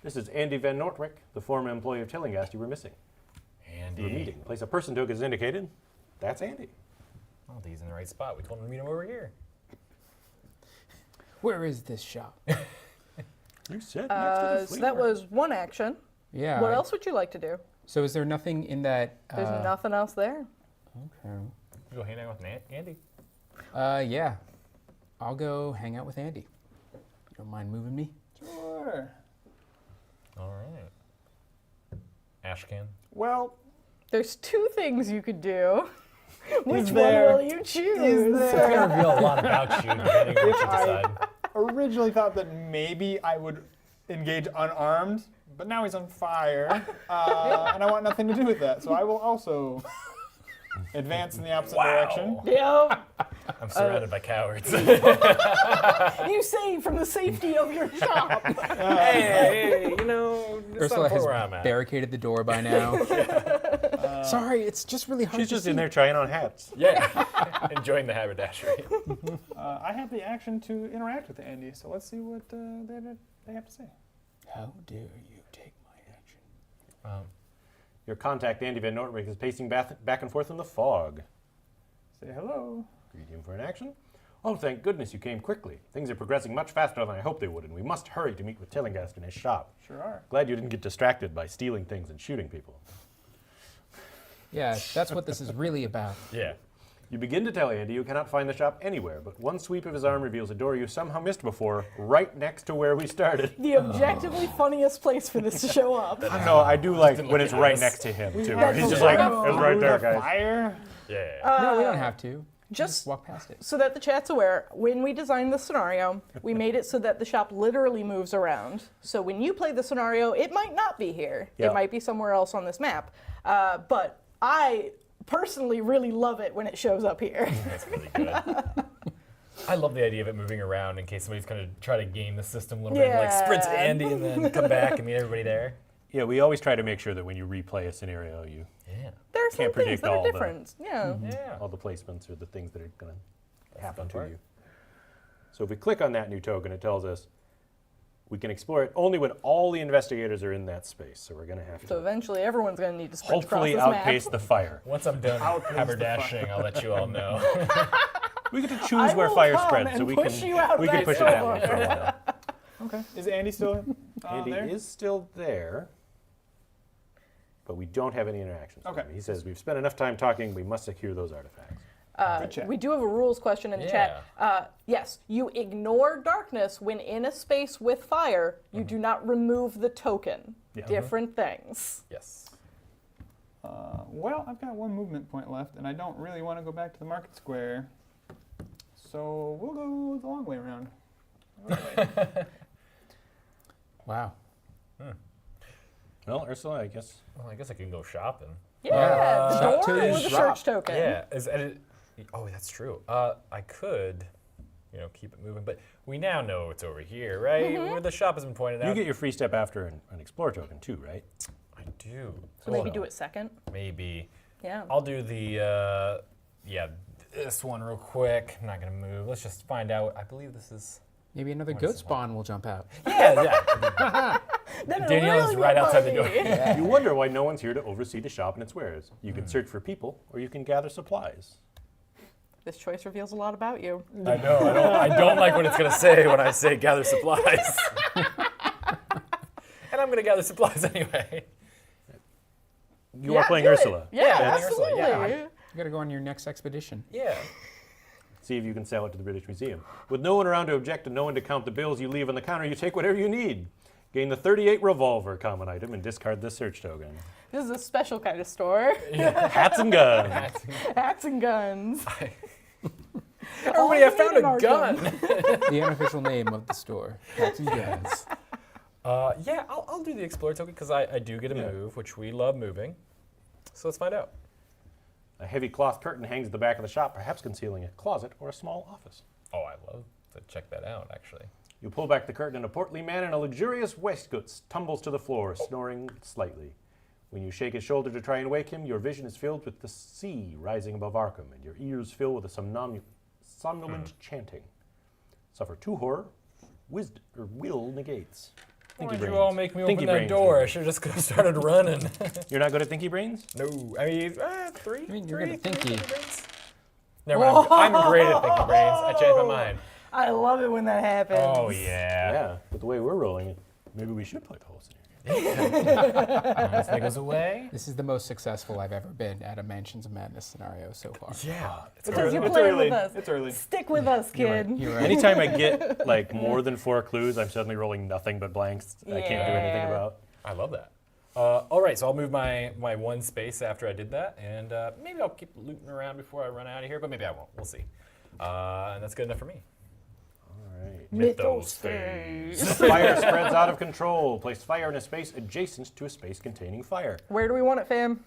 This is Andy Van Nortwick, the former employee of Tillinghast you were missing. Andy. The meeting. Place a person token as indicated. That's Andy. Oh, he's in the right spot. We told him to meet him over here. Where is this shop? You said next to the So flea that market. was 1 action. Yeah. What else would you like to do? So is there nothing in that? There's nothing else there. Okay. You go hang out with Andy. Yeah. I'll go hang out with Andy. You don't mind moving me? Sure. All right. Ashcan. Well, There's 2 things you could do. Which one there- will you choose? is It's there- going to reveal a lot about you, depending on what you decide. originally thought that maybe I would engage unarmed, but now he's on fire, and I want nothing to do with that. So I will also advance in the opposite direction. Yep. I'm surrounded by cowards. You say from the safety of your shop. hey, you know, it's Ursula not has where I'm at. barricaded the door by now. Sorry, it's just really hard She's to just see. in there trying on hats. Yeah, enjoying the haberdashery. I have the action to interact with Andy, so let's see what they have to say. How dare you take my action? Your contact, Andy Van Noordwijk, is pacing back and forth in the fog. Say hello. Greet him for an action. Oh, thank goodness you came quickly. Things are progressing much faster than I hoped they would, and we must hurry to meet with Tillingast in his shop. Sure are. Glad you didn't get distracted by stealing things and shooting people. Yeah, that's what this is really about. Yeah. You begin to tell Andy you cannot find the shop anywhere, but one sweep of his arm reveals a door you somehow missed before, right next to where we started. The objectively funniest place for this to show up. No, I do like when it's right obvious. next to him, too. That's He's just so like, cool. it's right there, The guys. fire. Yeah. No, we don't have to. Just Walk past it. so that the chat's aware, when we designed the scenario, we made it so that the shop literally moves around. So when you play the scenario, it might not be here. Yeah. It might be somewhere else on this map. But I personally really love it when it shows up here. That's really good. I love the idea of it moving around in case somebody's going to try to game the system a little bit, like sprint to Yeah. Andy and then come back and meet everybody there. Yeah, we always try to make sure that when you replay a scenario, you Yeah. There are some Can't things predict that all are the- different. Yeah. Yeah. all the placements or the things that are going to happen fun to part. you. So if we click on that new token, it tells us we can explore it only when all the investigators are in that space. So we're going to have So to eventually everyone's going to need to sprint hopefully across this outpace map. the fire. Once I'm done haberdashing, I'll let you all know. We get to choose I where will fire come spreads, and so we push can you out we can that push it that door. way for a while. Okay. Is Andy still Andy there? is still there, but we don't have any interactions. with Okay. him. He says we've spent enough time talking. We must secure those artifacts. Good chat. We do have a rules question in the chat. Yes, you ignore darkness when in a space with fire. You do not remove the token. Yeah. Different things. Yes. Well, I've got one movement point left, and I don't really want to go back to the market square. So we'll go the long way around. Wow. Well, Ursula, I guess. Well, I guess I can go shopping. Yeah, the Shop door till or you the drop. search token. Yeah. Oh, that's true. I could, keep it moving, but we now know it's over here, right? Where the shop has been pointed out. You get your free step after an Explorer token too, right? I do. So maybe do it second. Maybe. Yeah. I'll do the, this one real quick. I'm not going to move. Let's just find out. I believe this is. Maybe another What is goat this spawn will jump out. Yeah. Then it'll Danielle is really right get outside the door. funny. You wonder why no one's here to oversee the shop and its wares. You can search for people, or you can gather supplies. This choice reveals a lot about you. I know. I don't like what it's going to say when I say gather supplies. And I'm going to gather supplies anyway. You are playing do it. Ursula. Yeah, Yeah, absolutely. Ursula, yeah. You got to go on your next expedition. Yeah. See if you can sell it to the British Museum. With no one around to object and no one to count the bills you leave on the counter, you take whatever you need. Gain the 38 revolver common item and discard the search token. This is a special kind of store. Hats and guns. Hats and guns. Everybody, I you found need a an gun. The unofficial name of the store. Hats and guns. Yeah, I'll do the Explorer token because I do get a move, which we love moving. So let's find out. A heavy cloth curtain hangs at the back of the shop, perhaps concealing a closet or a small office. Oh, I love to check that out, actually. You pull back the curtain and a portly man in a luxurious waistcoat tumbles to the floor, snoring slightly. When you shake his shoulder to try and wake him, your vision is filled with the sea rising above Arkham, and your ears fill with a somnolent chanting. Suffer 2 horror, will negates. Why Thinky did brains. you all make me Thinky open that brains, door? I maybe. should have just started running. You're not good at thinky brains? No, I mean, 3. I mean, you're three, good at three thinky. brains. Never mind, I'm great at thinking brains. I changed my mind. I love it when that happens. Oh, yeah. Yeah, but the way we're rolling, maybe we should play the whole scenario. This thing goes away. This is the most successful I've ever been at a Mansions of Madness scenario so far. Yeah. Because you're It's playing early. with us. It's early. Stick with us, kid. You're right. Anytime I get like more than 4 clues, I'm suddenly rolling nothing but blanks. I can't do anything Yeah. about. I love that. All right, so I'll move my one space after I did that, and maybe I'll keep looting around before I run out of here, but maybe I won't. We'll see. And that's good enough for me. All right. Mythos phase. Fire spreads out of control. Place fire in a space adjacent to a space containing fire. Where do we want it, fam?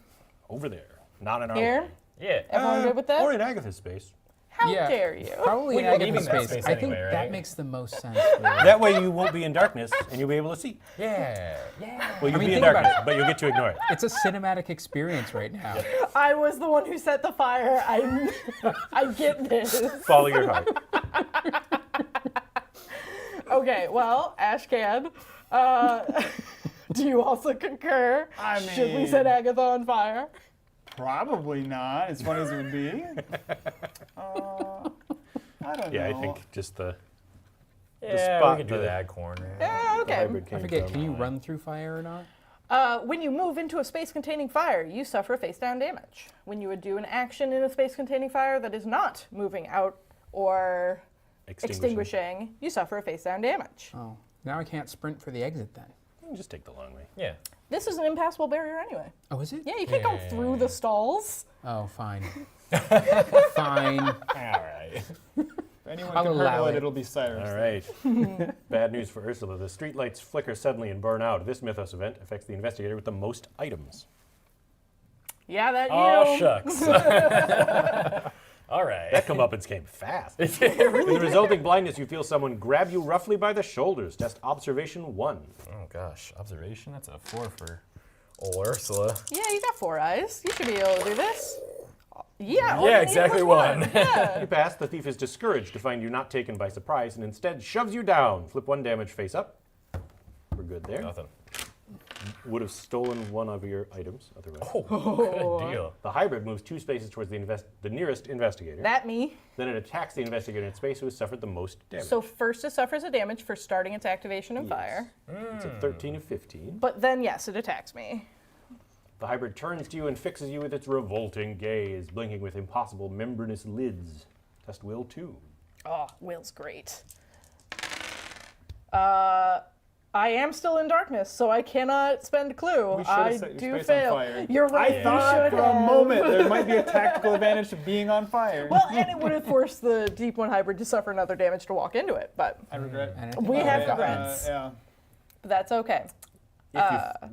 Over there. Not in our Here? way. Yeah. Everyone good with that? Or in Agatha's space. How Yeah. dare you? Probably in We're leaving Agatha's that space. space I think anyway, that right? makes the most sense. Really. That way you won't be in darkness and you'll be able to see. Yeah. Yeah. Well, you'll mean, be in think about darkness, but you'll get to ignore it. It's a cinematic experience right now. I was the one who set the fire. I get this. Follow your heart. Okay, well, Ashcan, do you also concur? I Should we mean- set Agatha on fire? Probably not, as funny as it would be. I don't know. Yeah, I think just the Yeah, spot we could do the- that corner. Yeah, okay. hybrid I came forget, from. can you run through fire or not? When you move into a space containing fire, you suffer face down damage. When you would do an action in a space containing fire that is not moving out or extinguishing, you suffer a face down damage. Oh, now I can't sprint for the exit then. You can just take the long way. Yeah. This is an impassable barrier anyway. Oh, is it? Yeah, you can't go through the stalls. Oh, fine. Fine. All right. If anyone I'll can allow hurdle it, it. it'll be Cyrus. All right. Bad news for Ursula. The streetlights flicker suddenly and burn out. This Mythos event affects the investigator with the most items. Yeah, that you. Oh, shucks. All right. That comeuppance came fast. In the resulting blindness, you feel someone grab you roughly by the shoulders. Test observation 1. Oh, gosh. Observation? That's a 4 for old Ursula. Yeah, you got 4 eyes. You should be able to do this. Yeah. all Yeah, you need exactly was one. Yeah. You pass. The thief is discouraged to find you not taken by surprise and instead shoves you down. Flip 1 damage face up. We're good there. Nothing. Would have stolen one of your items otherwise. Oh, good deal. The hybrid moves 2 spaces towards the nearest investigator. That me. Then it attacks the investigator in its space who has suffered the most damage. So first it suffers a damage for starting its activation in Yes. fire. It's a 13 of 15. But then, yes, it attacks me. The hybrid turns to you and fixes you with its revolting gaze, blinking with impossible membranous lids. Test will 2. Oh, Will's great. I am still in darkness, so I cannot spend clue. We should have I set your do space on fail. fire. You're right. I you thought should for a have. moment there might be a tactical advantage to being on fire. Well, and it would have forced the Deep One hybrid to suffer another damage to walk into it, but I regret. And I think We I've have gotten- regrets. Yeah. that's okay.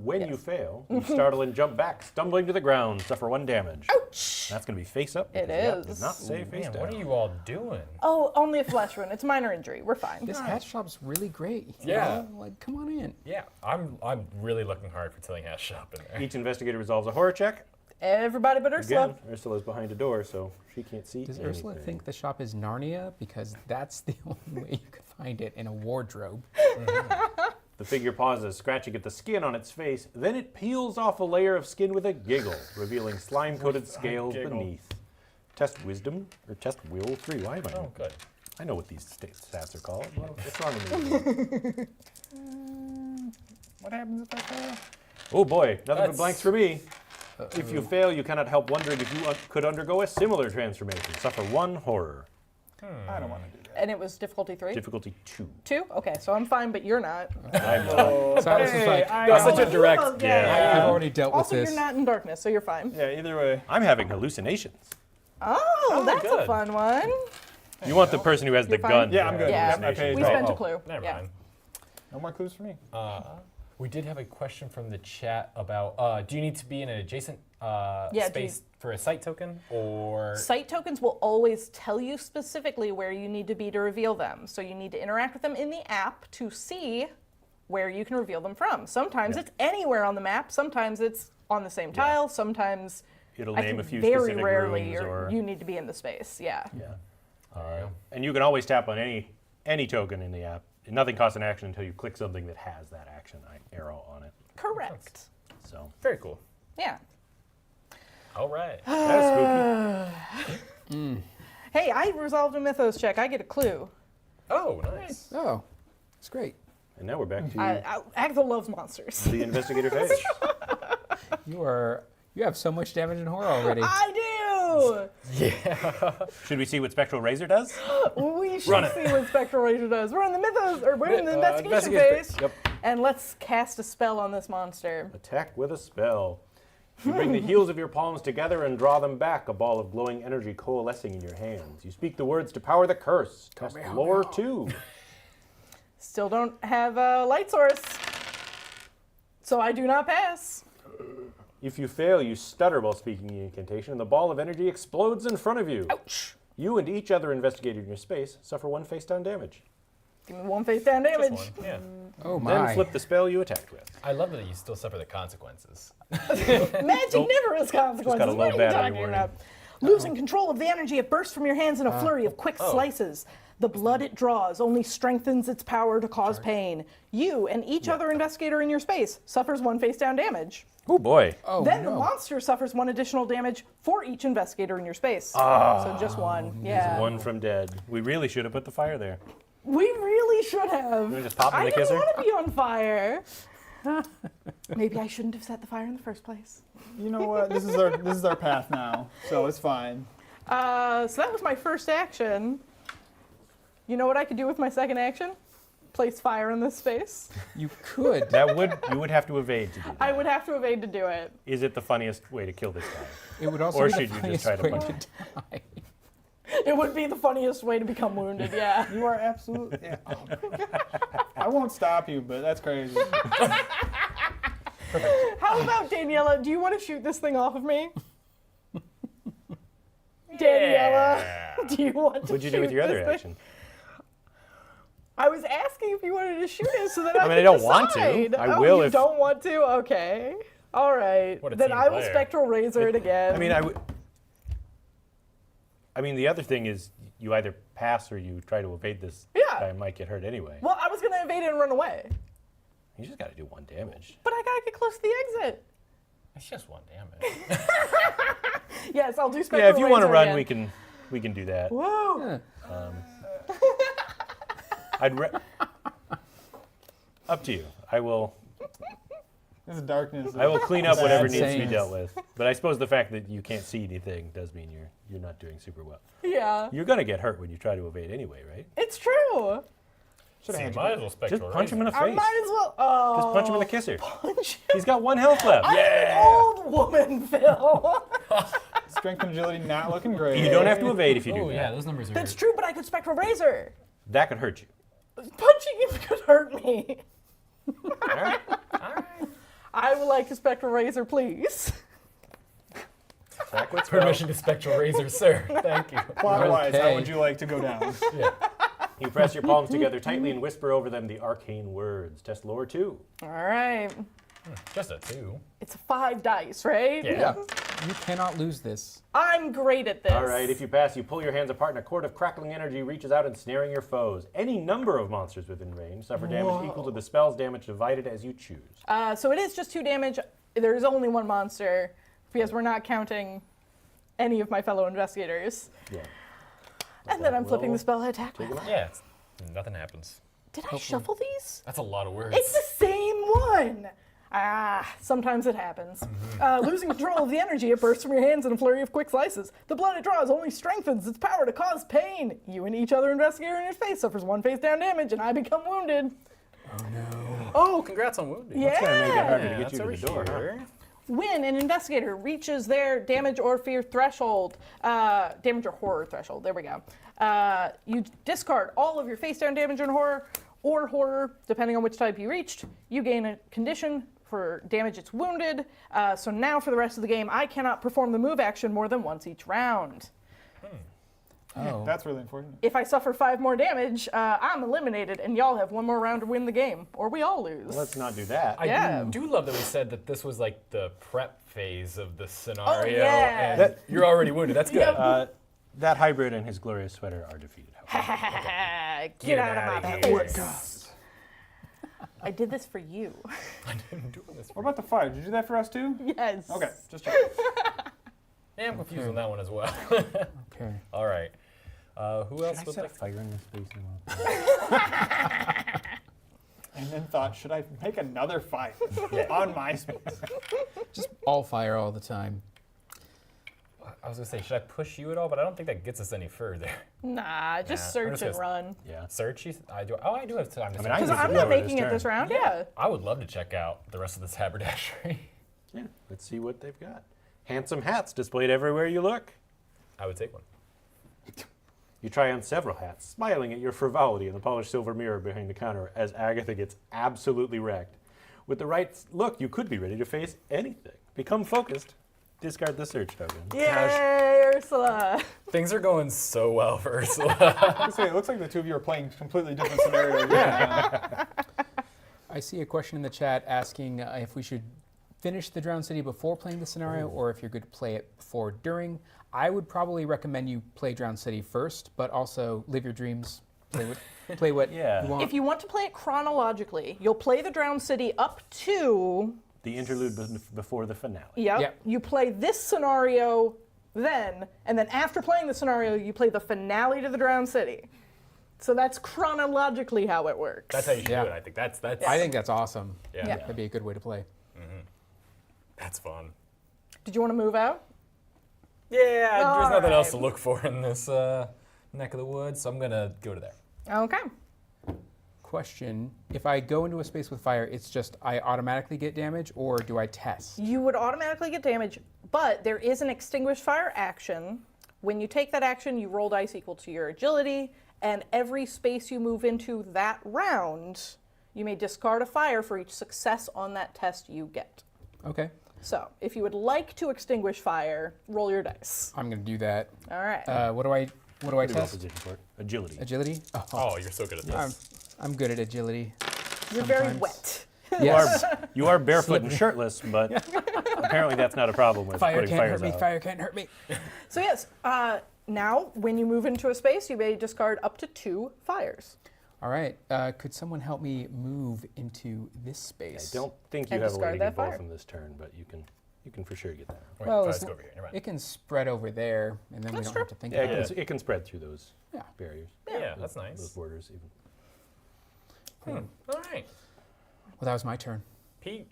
When you fail, you startle and jump back, stumbling to the ground, suffer 1 damage. Ouch! That's going to be face up. It because the app is. Does not say face Man, down. what are you all doing? Oh, only a flesh wound. It's a minor injury. We're fine. This hat shop's really great. you Yeah. know? Like, come on in. Yeah, I'm really looking hard for Tilling House Shop in there. Each investigator resolves a horror check. Everybody but Ursula. Again, Ursula's behind a door, so she can't see Does anything. Ursula think the shop is Narnia? Because that's the only way you could find it in a wardrobe. The figure pauses, scratching at the skin on its face. Then it peels off a layer of skin with a giggle, revealing slime-coated scales giggle. beneath. Test wisdom, or test will 3. Why am I? Oh, good. I know what these stats are called. What's wrong with me? What happens if I fail? Oh boy, nothing but That's- blanks for me. If you fail, you cannot help wondering if you could undergo a similar transformation. Suffer 1 horror. I don't want to do that. And it was difficulty 3? Difficulty 2. 2? Okay, so I'm fine, but you're not. I'm not. Cyrus was like, That's such a direct. Oh, I've already dealt with Also, this. you're not in darkness, so you're fine. Yeah, either way. I'm having hallucinations. Oh, that's a good. fun one. You want the person who has the You're fine? gun. Yeah, I'm good. Yeah. Yep, I paid. We Oh, spent a oh. clue. Never Yeah. mind. No more clues for me. We did have a question from the chat about do you need to be in an adjacent do you- space for a site token? Or. Site tokens will always tell you specifically where you need to be to reveal them. So you need to interact with them in the app to see where you can reveal them from. Sometimes it's anywhere on the map. Sometimes it's on the same tile. Sometimes It'll I name think a few very specific rarely rooms or you need to be in the space. Yeah. yeah. And you can always tap on any token in the app. Nothing costs an action until you click something that has that action arrow on it. Correct. So Very cool. Yeah. All right. that's spooky. Hey, I resolved a mythos check. I get a clue. Oh, nice. Oh, it's great. And now we're back to Agatha loves monsters. the investigator phase. You have so much damage and horror already. I Should we see what Spectral Razor does? do. We should Run it. see what Spectral Razor does. We're in the mythos, or we're in the investigation phase. Yep. And let's cast a spell on this monster. Attack with a spell. You bring the heels of your palms together and draw them back, a ball of glowing energy coalescing in your hands. You speak the words to power the curse. Test lore 2. Still don't have a light source. So I do not pass. If you fail, you stutter while speaking the incantation, and the ball of energy explodes in front of you. Ouch. You and each other investigator in your space suffer 1 face-down damage. Give me 1 face down Just damage. one. Yeah. Oh Then my. flip the spell you attacked with. I love that you still suffer the consequences. Magic never has consequences. low What are you battery talking warning. about? Losing control of the energy, it bursts from your hands in a flurry of quick slices. The blood it draws only strengthens its power to cause pain. You and each other investigator in your space suffers 1 face down damage. Oh boy. Oh Then the no. monster suffers 1 additional damage for each investigator in your space. So just 1. Yeah. 1 from dead. We really should have put the fire there. We really should have. wanna just pop in I the didn't kisser? want to be on fire. Maybe I shouldn't have set the fire in the first place. You know what? This is our path now, so it's fine. So that was my first action. You know what I could do with my second action? Place fire in this space. You could. You would have to evade to do that. I would have to evade to do it. Is it the funniest way to kill this guy? It would also Or be the should you just funniest try to way punch to die. It would be the funniest way to become wounded, yeah. You are absolutely. Yeah. I won't stop you, but that's crazy. How about Daniela? Do you want to shoot this thing off of me? Daniela, do you want to What'd you shoot do with your other this thing? action? I was asking if you wanted to shoot it so that I mean, I could don't want to. decide. I Oh, will you if- don't want to? Okay. All right. What a Then team I will player. spectral razor it again. I mean, the other thing is you either pass or you try to evade this Yeah. guy and might get hurt anyway. Well, I was going to evade it and run away. You just got to do 1 damage. But I got to get close to the exit. It's just 1 damage. Yes, I'll do spectral Yeah, if you want to razor run, again. we can do that. Whoa. I'd up to you. I will This is darkness. clean up whatever Bad needs to be sayings. dealt with. But I suppose the fact that you can't see anything does mean you're not doing super well. Yeah. You're gonna get hurt when you try to evade anyway, right? It's true. Should So you have might as well Just spectral punch him in the I face. might as well. Oh. Just punch him in the kisser. Punch him. He's got 1 health left. I'm an old woman, Phil. strength and agility not looking great. You don't have to evade if you do Oh that. yeah, those numbers are. That's true, but I could spectral razor. That could hurt you. Punching him could hurt me. All right. I would like a spectral razor, please. Attack with spell. Permission to spectral razor, sir. Thank you. Plot-wise, how Okay. would you like to go down? Yeah. You press your palms together tightly and whisper over them the arcane words. Test lore 2. All right. Just a 2. It's 5 dice, right? Yeah. You cannot lose this. I'm great at this. All right, if you pass, you pull your hands apart and a cord of crackling energy reaches out, ensnaring your foes. Any number of monsters within range suffer damage equal to the spell's damage divided as you choose. So it is just 2 damage. There is only 1 monster because we're not counting any of my fellow investigators. Yeah. And then I'm flipping will the spell I attack take with. him out. Yeah. Nothing happens. Did I shuffle these? That's a lot of words. It's the same one. Sometimes it happens. Losing control of the energy, it bursts from your hands in a flurry of quick slices. The blood it draws only strengthens its power to cause pain. You and each other investigator in your face suffers 1 face down damage, and I become wounded. Oh, congrats on wounding. Yeah. Gonna make it harder to Yeah, get that's you to over the door, huh? here. When an investigator reaches their damage or fear threshold, damage or horror threshold, there we go, you discard all of your face down damage and horror, depending on which type you reached. You gain a condition for damage it's wounded. So now for the rest of the game, I cannot perform the move action more than once each round. Oh. That's really unfortunate. If I suffer 5 more damage, I'm eliminated, and y'all have 1 more round to win the game, or we all lose. Well, let's not do that. I Yeah. do love that we said that this was like the prep phase of the scenario. yeah. And you're already wounded. That's good. Yep. That hybrid and his glorious sweater are defeated. however. Get out of outta my here. face. I did this for you. I'm doing this. What about the fire? Did you do that for us too? Yes. Okay, just checking. Yeah, I'm confused on that one as well. Okay. All right. Who else Should I was set a like? fire in this place? And then thought, should I make another fight on my space? Just all fire all the time. I was gonna say, should I push you at all? But I don't think that gets us any further. Nah, just Nah, I'm search just and gonna- run. Yeah. Search? I do. Oh, I do have time to I mean, search. I Because can I'm do not it this making it turn. this round. Yeah. I would love to check out the rest of this haberdashery. Yeah. Let's see what they've got. Handsome hats displayed everywhere you look. I would take one. You try on several hats, smiling at your frivolity in the polished silver mirror behind the counter as Agatha gets absolutely wrecked. With the right look, you could be ready to face anything. Become focused. Discard the search token. Yay, Ursula! Things are going so well for Ursula. It looks like the two of you are playing completely different scenarios. Yeah. I see a question in the chat asking if we should finish the Drowned City before playing the scenario, or if you're good to play it before or during. I would probably recommend you play Drowned City first, but also live your dreams. Play what you want. If you want to play it chronologically, you'll play the Drowned City up to... The interlude before the finale. Yep. You play this scenario then, and then after playing the scenario, you play the finale to the Drowned City. So that's chronologically how it works. That's how you should do it. I think that's. I think that's awesome. Yeah. That'd be a good way to play. That's fun. Did you want to move out? Yeah, All there's nothing else to right. look for in this neck of the woods, so I'm gonna go to there. Okay. Question, if I go into a space with fire, it's just I automatically get damage, or do I test? You would automatically get damage, but there is an extinguish fire action. When you take that action, you roll dice equal to your agility, and every space you move into that round, you may discard a fire for each success on that test you get. Okay, So, if you would like to extinguish fire, roll your dice. I'm gonna do that. All right. What do I Pretty well test? positioned for it. Agility. Agility? Oh, you're so good at this. I'm good at agility. You're very sometimes. wet. Yes. You are barefoot and shirtless, but apparently that's not a problem with Fire putting can't fires hurt me. out. Fire can't hurt me. So yes, now when you move into a space, you may discard up to 2 fires. All right. Could someone help me move into this space? I don't think you And have a way discard to that get both fire. from this turn, but you can for sure get that. Wait, Well, let's it's- go over here. Never mind. It can spread over there, and then we That's don't true. have to think Yeah, about it. it can spread through those Yeah. barriers, Yeah, that's those nice. borders even. All right, Well, that was my turn. Pete.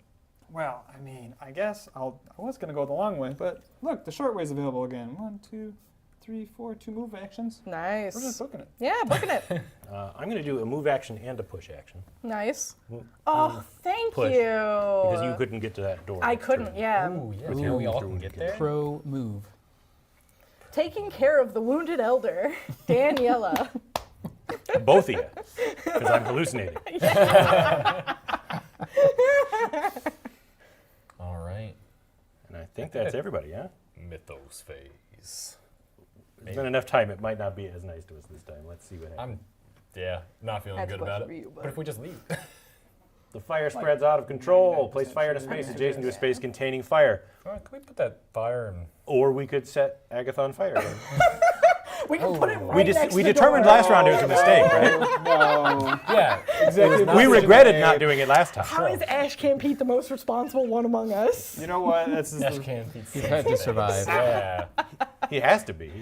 Well, I mean, I guess I was going to go the long way, but look, the short way's available again. 1, 2, 3, 4, 2 move actions. Nice. We're just booking it. Yeah, booking it. I'm going to do a move action and a push action Nice. Oh, thank push, you. because you couldn't get to that door. I next couldn't, turn. yeah. Ooh, yeah. Now we all can get there. Pro move. Taking care of the wounded elder, Daniela. Both of you, because I'm hallucinating. All right. And I think that's everybody, yeah? Mythos phase. There's been enough time. It might not be as nice to us this time. Let's see what happens. Not feeling That's a good about it. question for you, But bud. if we just leave? The fire spreads out of control. 99% Place fire in a sure. space adjacent to a space containing fire. All right, can we put that fire in? Or we could set Agatha on fire. again. We can put it right we next to the determined door. last round it was a mistake, right? No. Yeah. Exactly. We regretted not doing it last time. How is Ash Camp Pete the most responsible one among us? You know what? That's just Ash can Pete. You've had to survive. Yeah. He has to be.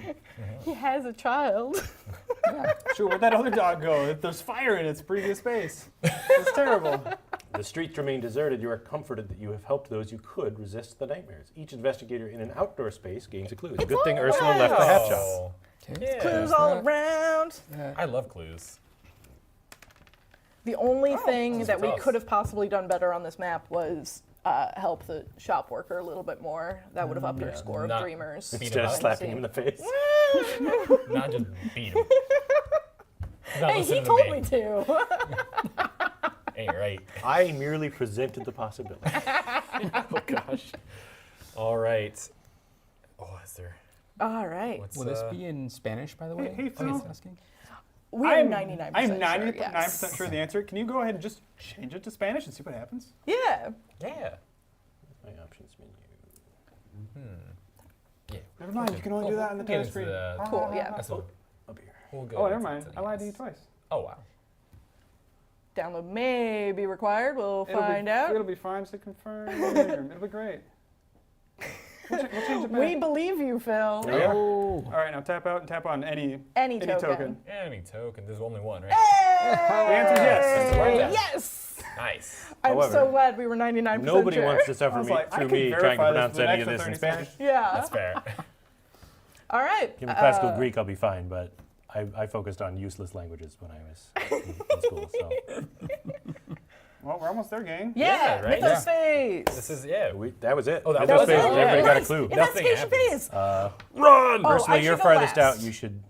He has a child. Sure, where'd that other dog go? There's fire in its previous space. It's terrible. The streets remain deserted. You are comforted that you have helped those you could resist the nightmares. Each investigator in an outdoor space gains a clue. It's a good thing all Ursula right. left the hatch out. Oh. Okay. Yeah. Clues all around. I love clues. The only thing that's that we tough. could have possibly done better on this map was help the shop worker a little bit more. That would have upped your score of Not- dreamers. Beat Instead him of up. slapping him in the face. Not just beat him. Not Hey, he listening told to me to. Ain't right. I merely presented the possibility. Oh gosh. All right. Oh, is there? All right. What's Will this be in Spanish, by the way? hey, Phil. He's asking. We are 99% I'm sure, 99% yes. sure of the answer. Can you go ahead and just change it to Spanish and see what happens? Yeah. Yeah. My options menu. Yeah. Never mind, you can only do that on the Get touch into screen. the- Cool, yeah. That's what Up here. we'll go. Oh, never into mind. the I lied to you yes. twice. Oh wow. Download may be required. We'll find out. It'll be fine to confirm. It'll be great. We'll change it back. We believe you, Phil. There we are. Oh. All right, now tap out and tap on any Any token. token. Any token. There's only one, right? The answer is yes. Right. Yes! Nice. I'm However, so glad we were 99% Nobody sure. wants to suffer I was me like, I through can me trying to verify this pronounce for the any of next this in 30 Spanish. seconds. Yeah. That's fair. All right. Give me classical Greek, I'll be fine, but I focused on useless languages when I was in school. So Well, we're almost there, gang. Yeah, Yeah, right? Mythos phase. This is yeah. that was it. Oh, that Mythos was phase, it? Everybody Yeah. got a clue. Investigation happens. phase. Run! Oh, Ursula, I you're should go farthest out. last. You should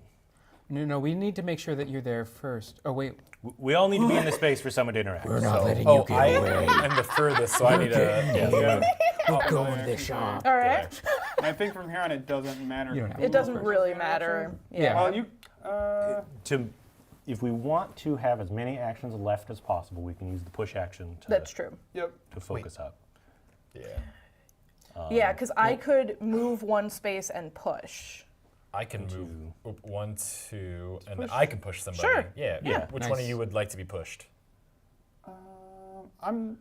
No, we need to make sure that you're there first. Oh, wait. We all need to be in the space for someone to interact. We're not so- letting Oh, you get I away. am the furthest, so I need to. We'll go in the shop. All right. And I think from here on it doesn't matter. You don't have It doesn't really matter. Yeah. Well, you. If we want to have as many actions left as possible, we can use the push action That's true. Yep. to focus up. Yeah. Yeah, because I could move one space and push. I can move oop, 1, 2, and push. I can push somebody. Sure. Yeah. Yeah. Which one of Nice. you would like to be pushed? I'm.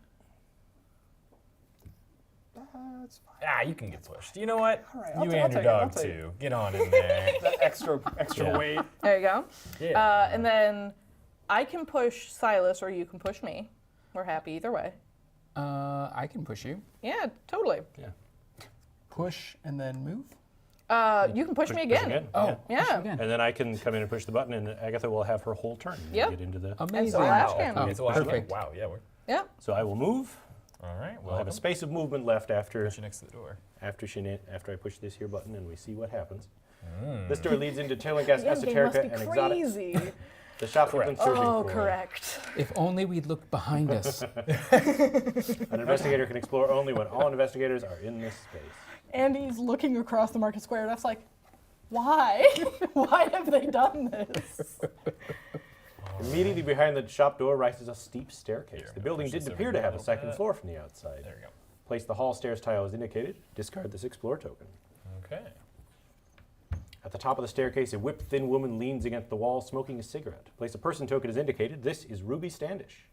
It's fine. Ah, you can get pushed. You know what? All right, You I'll and take your it, I'll dog take it. too. Get on in there. That extra Yeah. weight. There you go. Yeah. And then I can push Silas, or you can push me. We're happy either way. I can push you. Yeah, totally. Push and then move. You can push me again. Oh, Yeah. push again. And then I can come in and push the button, and Agatha will have her whole turn. and Yep. Get into the. Amazing. so Ash can. Oh, It's a lot of- perfect. Wow. Yeah. We're Yeah. So I will move. all right. We'll have a Welcome. space of movement left after Push you next to the door. after I push this here button, and we see what happens. This door leads into Tailingast, The end game must Esoterica, be and Exotics. crazy. The shop we've been searching Oh, for. correct. If only we'd looked behind us. An investigator can explore only when all investigators are in this space. Andy's looking across the market square, and I was like, why? Why have they done this? Immediately behind the shop door rises a steep staircase. Here, The building push this didn't over appear to here a have a little second bit. floor from the outside. There you go. Place the hall stairs tile as indicated. Discard this explore token. Okay. At the top of the staircase, a whipped thin woman leans against the wall smoking a cigarette. Place a person token as indicated. This is Ruby Standish.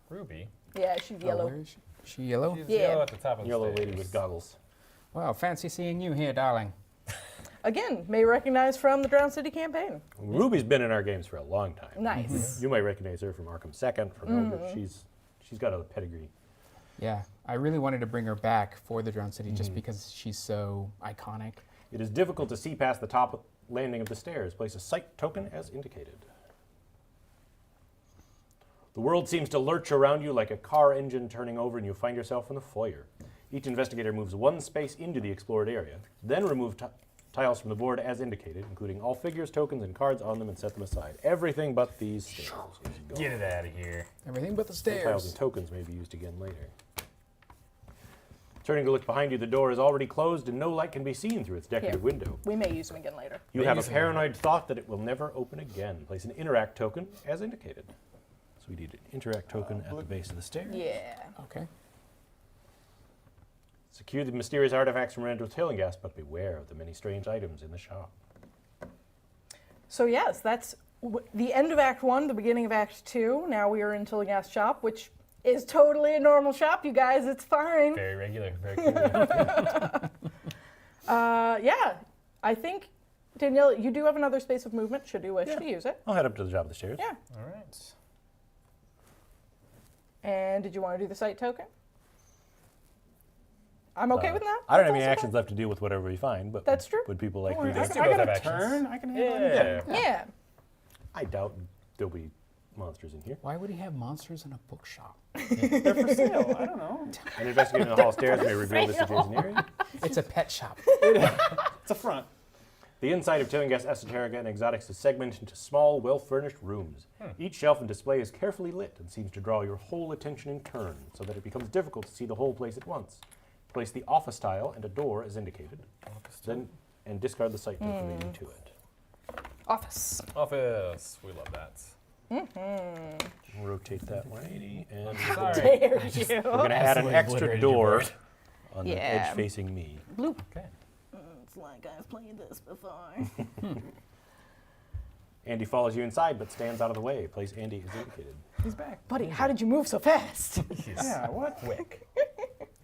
Ruby. Yeah, she's Oh, yellow. where is she? She yellow? She's Yeah. yellow at the top of the Yellow lady stairs. with goggles. Wow, fancy seeing you here, darling. Again, may recognize from the Drown City campaign. Ruby's been in our games for a long time. Nice. You might recognize her from Arkham Second, from Eldritch. She's got a pedigree. Yeah, I really wanted to bring her back for the Drowned City just because she's so iconic. It is difficult to see past the top landing of the stairs. Place a sight token as indicated. The world seems to lurch around you like a car engine turning over, and you find yourself in the foyer. Each investigator moves one space into the explored area, then remove tiles from the board as indicated, including all figures, tokens, and cards on them, and set them aside. Everything but these stairs is gone. Get it out of here. Everything but the Tiles stairs. and tokens may be used again later. Turning to look behind you, the door is already closed and no light can be seen through its decorative Here. window. We may use them again later. You May have a use them paranoid thought that it will never open again. Place an interact token as indicated. So we need an interact token at the base of the stairs. Yeah. Okay. Secure the mysterious artifacts from Randall Tailingast, but beware of the many strange items in the shop. So yes, that's the end of Act 1, the beginning of Act 2. Now we are in Tillinghast shop, which is totally a normal shop, you guys. It's fine. Very regular. Very cool. Yeah, I think, Danielle, you do have another space of movement, should you wish to use it. I'll head up to the top of the stairs. Yeah. All right. And did you want to do the site token? I'm okay with that. I don't have That's any also actions left to deal with whatever we find, but That's true. would people like Don't me worry, to? Let's I do both got a have actions. turn. I can handle anything. Yeah. Yeah. I doubt there'll be monsters in here. Why would he have monsters in a bookshop? They're for sale. I don't know. An investigator in the hall stairs may reveal this adjacent area. It's a pet shop. It's a front. The inside of Tailingast, Esoterica, and Exotics is segmented into small, well-furnished rooms. Each shelf and display is carefully lit and seems to draw your whole attention in turn, so that it becomes difficult to see the whole place at once. Place the office tile and a door as indicated, then and discard the sight token leading to it. Office. Office. We love that. Rotate that 180, and Sorry. There you we're going to add an Absolutely extra obliterated your door board. on the Yeah. edge facing me. Bloop. Okay. It's like I've played this before. Andy follows you inside, but stands out of the way. Place Andy as indicated. He's back. Buddy, how did you move so fast? Yeah, what? Quick.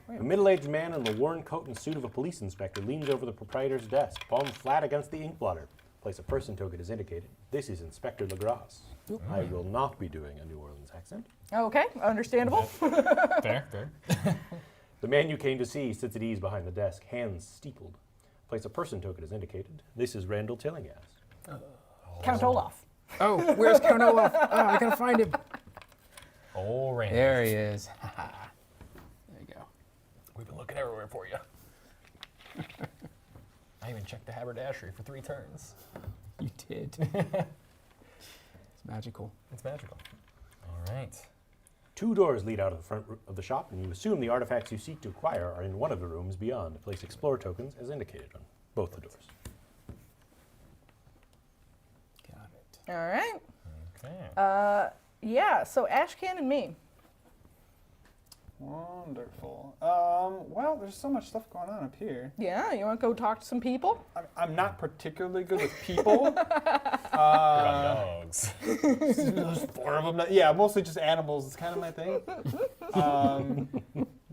A middle-aged man in the worn coat and suit of a police inspector leans over the proprietor's desk, palm flat against the ink blotter. Place a person token as indicated. This is Inspector LaGrasse. I will not be doing a New Orleans accent. Okay, understandable. Fair. Fair. The man you came to see sits at ease behind the desk, hands steepled. Place a person token as indicated. This is Randall Tillinghast. Count Olaf. Oh, where's Count Olaf? Oh, I gotta find him. Oh, Randy. There he is. There you go. We've been looking everywhere for you. I even checked the haberdashery for 3 turns. You did. It's magical. It's magical. All right. 2 doors lead out of the front of the shop, and you assume the artifacts you seek to acquire are in one of the rooms beyond. Place Explorer tokens as indicated on both the doors. Got it. All right. Okay. Yeah, so Ashcan and me. Wonderful. Well, there's so much stuff going on up here. Yeah, you want to go talk to some people? I'm not particularly good with people. What about dogs? There's 4 of them. Yeah, mostly just animals. It's kind of my thing.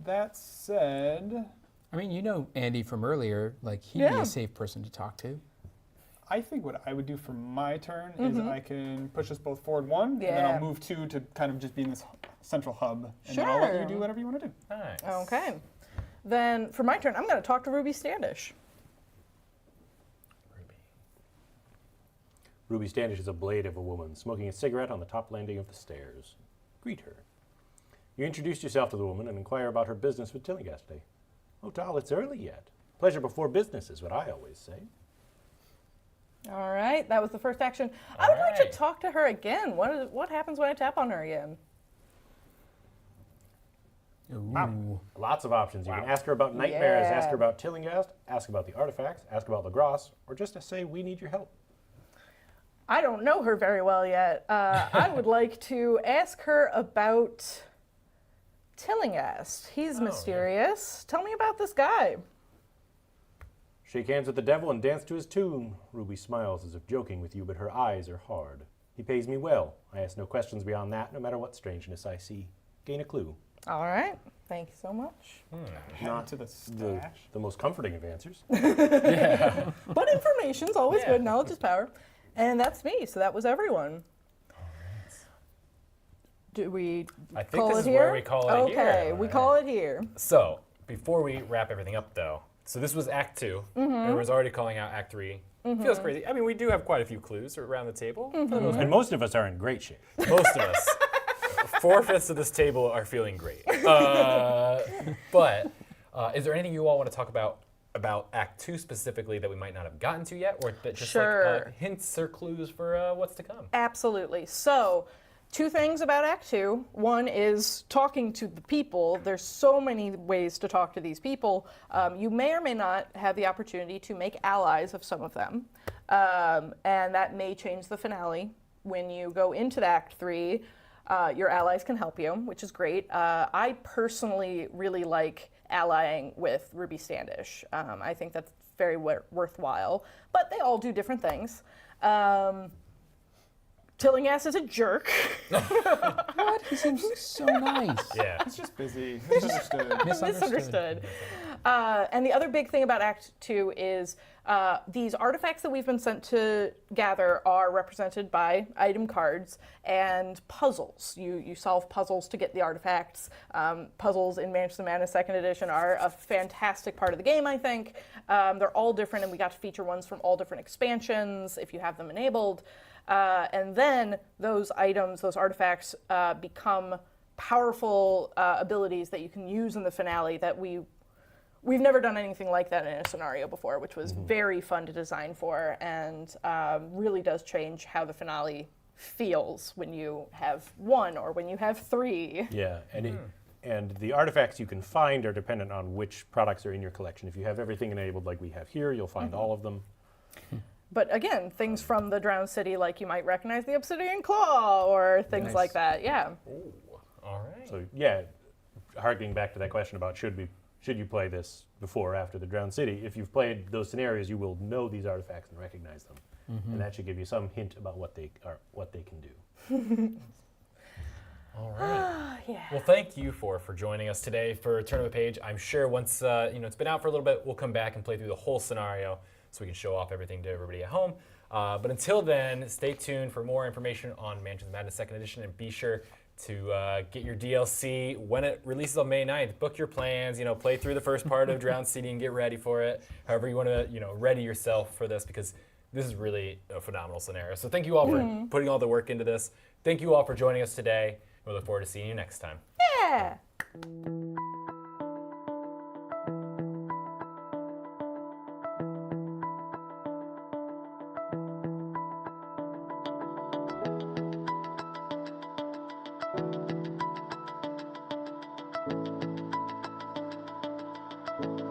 That said, I mean, you know Andy from earlier. Like, he'd be Yeah. a safe person to talk to. I think what I would do for my turn is I can push us both forward 1, and then Yeah. I'll move 2 to kind of just be in this central hub. And then I'll let you Sure. do whatever you want to do. Nice. Okay. Then for my turn, I'm going to talk to Ruby Standish. Ruby. Ruby Standish is a blade of a woman smoking a cigarette on the top landing of the stairs. Greet her. You introduce yourself to the woman and inquire about her business with Tillinghast today. Oh, Tal, it's early yet. Pleasure before business is what I always say. All right, that was the first action. I would like to Alright. talk to her again. What happens when I tap on her again? Ooh. Lots of options. You can ask her about nightmares, ask Yeah. her about Tillinghast, ask about the artifacts, ask about Lagros, or just to say, we need your help. I don't know her very well yet. I would like to ask her about Tillinghast. He's mysterious. Tell me about this guy. Shake hands with the devil and dance to his tune. Ruby smiles as if joking with you, but her eyes are hard. He pays me well. I ask no questions beyond that, no matter what strangeness I see. Gain a clue. All right, thank you so much. Head to the The, stash. the most comforting of answers. But information's always Yeah. good. Knowledge is power. And that's me, so that was everyone. Do we I think call this it is here? where we call it here. Okay, we call it here. So, before we wrap everything up, though, so this was Act 2. Everyone's already calling out Act 3. Feels crazy. I mean, we do have quite a few clues around the table. For the most And most of us are in great shape. Most of us. 4/5 of this table are feeling great. But is there anything you all want to talk about Act 2 specifically that we might not have gotten to yet, or that just Sure. like hints or clues for what's to come? Absolutely. So, 2 things about Act 2. One is talking to the people. There's so many ways to talk to these people. You may or may not have the opportunity to make allies of some of them. And that may change the finale. When you go into the Act 3, your allies can help you, which is great. I personally really like allying with Ruby Standish. I think that's very worthwhile. But they all do different things. Tillinghast is a jerk. What? He seems so nice. Yeah. It's just busy. Misunderstood. Misunderstood. And the other big thing about Act 2 is these artifacts that we've been sent to gather are represented by item cards and puzzles. You solve puzzles to get the artifacts. Puzzles in Mansions of Madness 2nd Edition are a fantastic part of the game, I think. They're all different, and we got to feature ones from all different expansions if you have them enabled. And then those items, those artifacts, become powerful abilities that you can use in the finale that we've never done anything like that in a scenario before, which was very fun to design for, and really does change how the finale feels when you have 1 or when you have 3. Yeah, and the artifacts you can find are dependent on which products are in your collection. If you have everything enabled like we have here, you'll find all of them. But again, things from the Drowned City, like you might recognize the Obsidian Claw or things Nice. like that. Yeah. Ooh, all right. So yeah, harkening back to that question about should you play this before or after the Drowned City, if you've played those scenarios, you will know these artifacts and recognize them. And that should give you some hint about what they can do. All right. Yeah. Well, thank you for joining us today for Turn of a Page. I'm sure once it's been out for a little bit, we'll come back and play through the whole scenario so we can show off everything to everybody at home. But until then, stay tuned for more information on Mansions of Madness 2nd Edition, and be sure to get your DLC when it releases on May 9th. Book your plans, play through the first part of Drowned City and get ready for it. However you want to, ready yourself for this, because this is really a phenomenal scenario. So thank you all for putting all the work into this. Thank you all for joining us today. We look forward to seeing you next time. Yeah. Bye.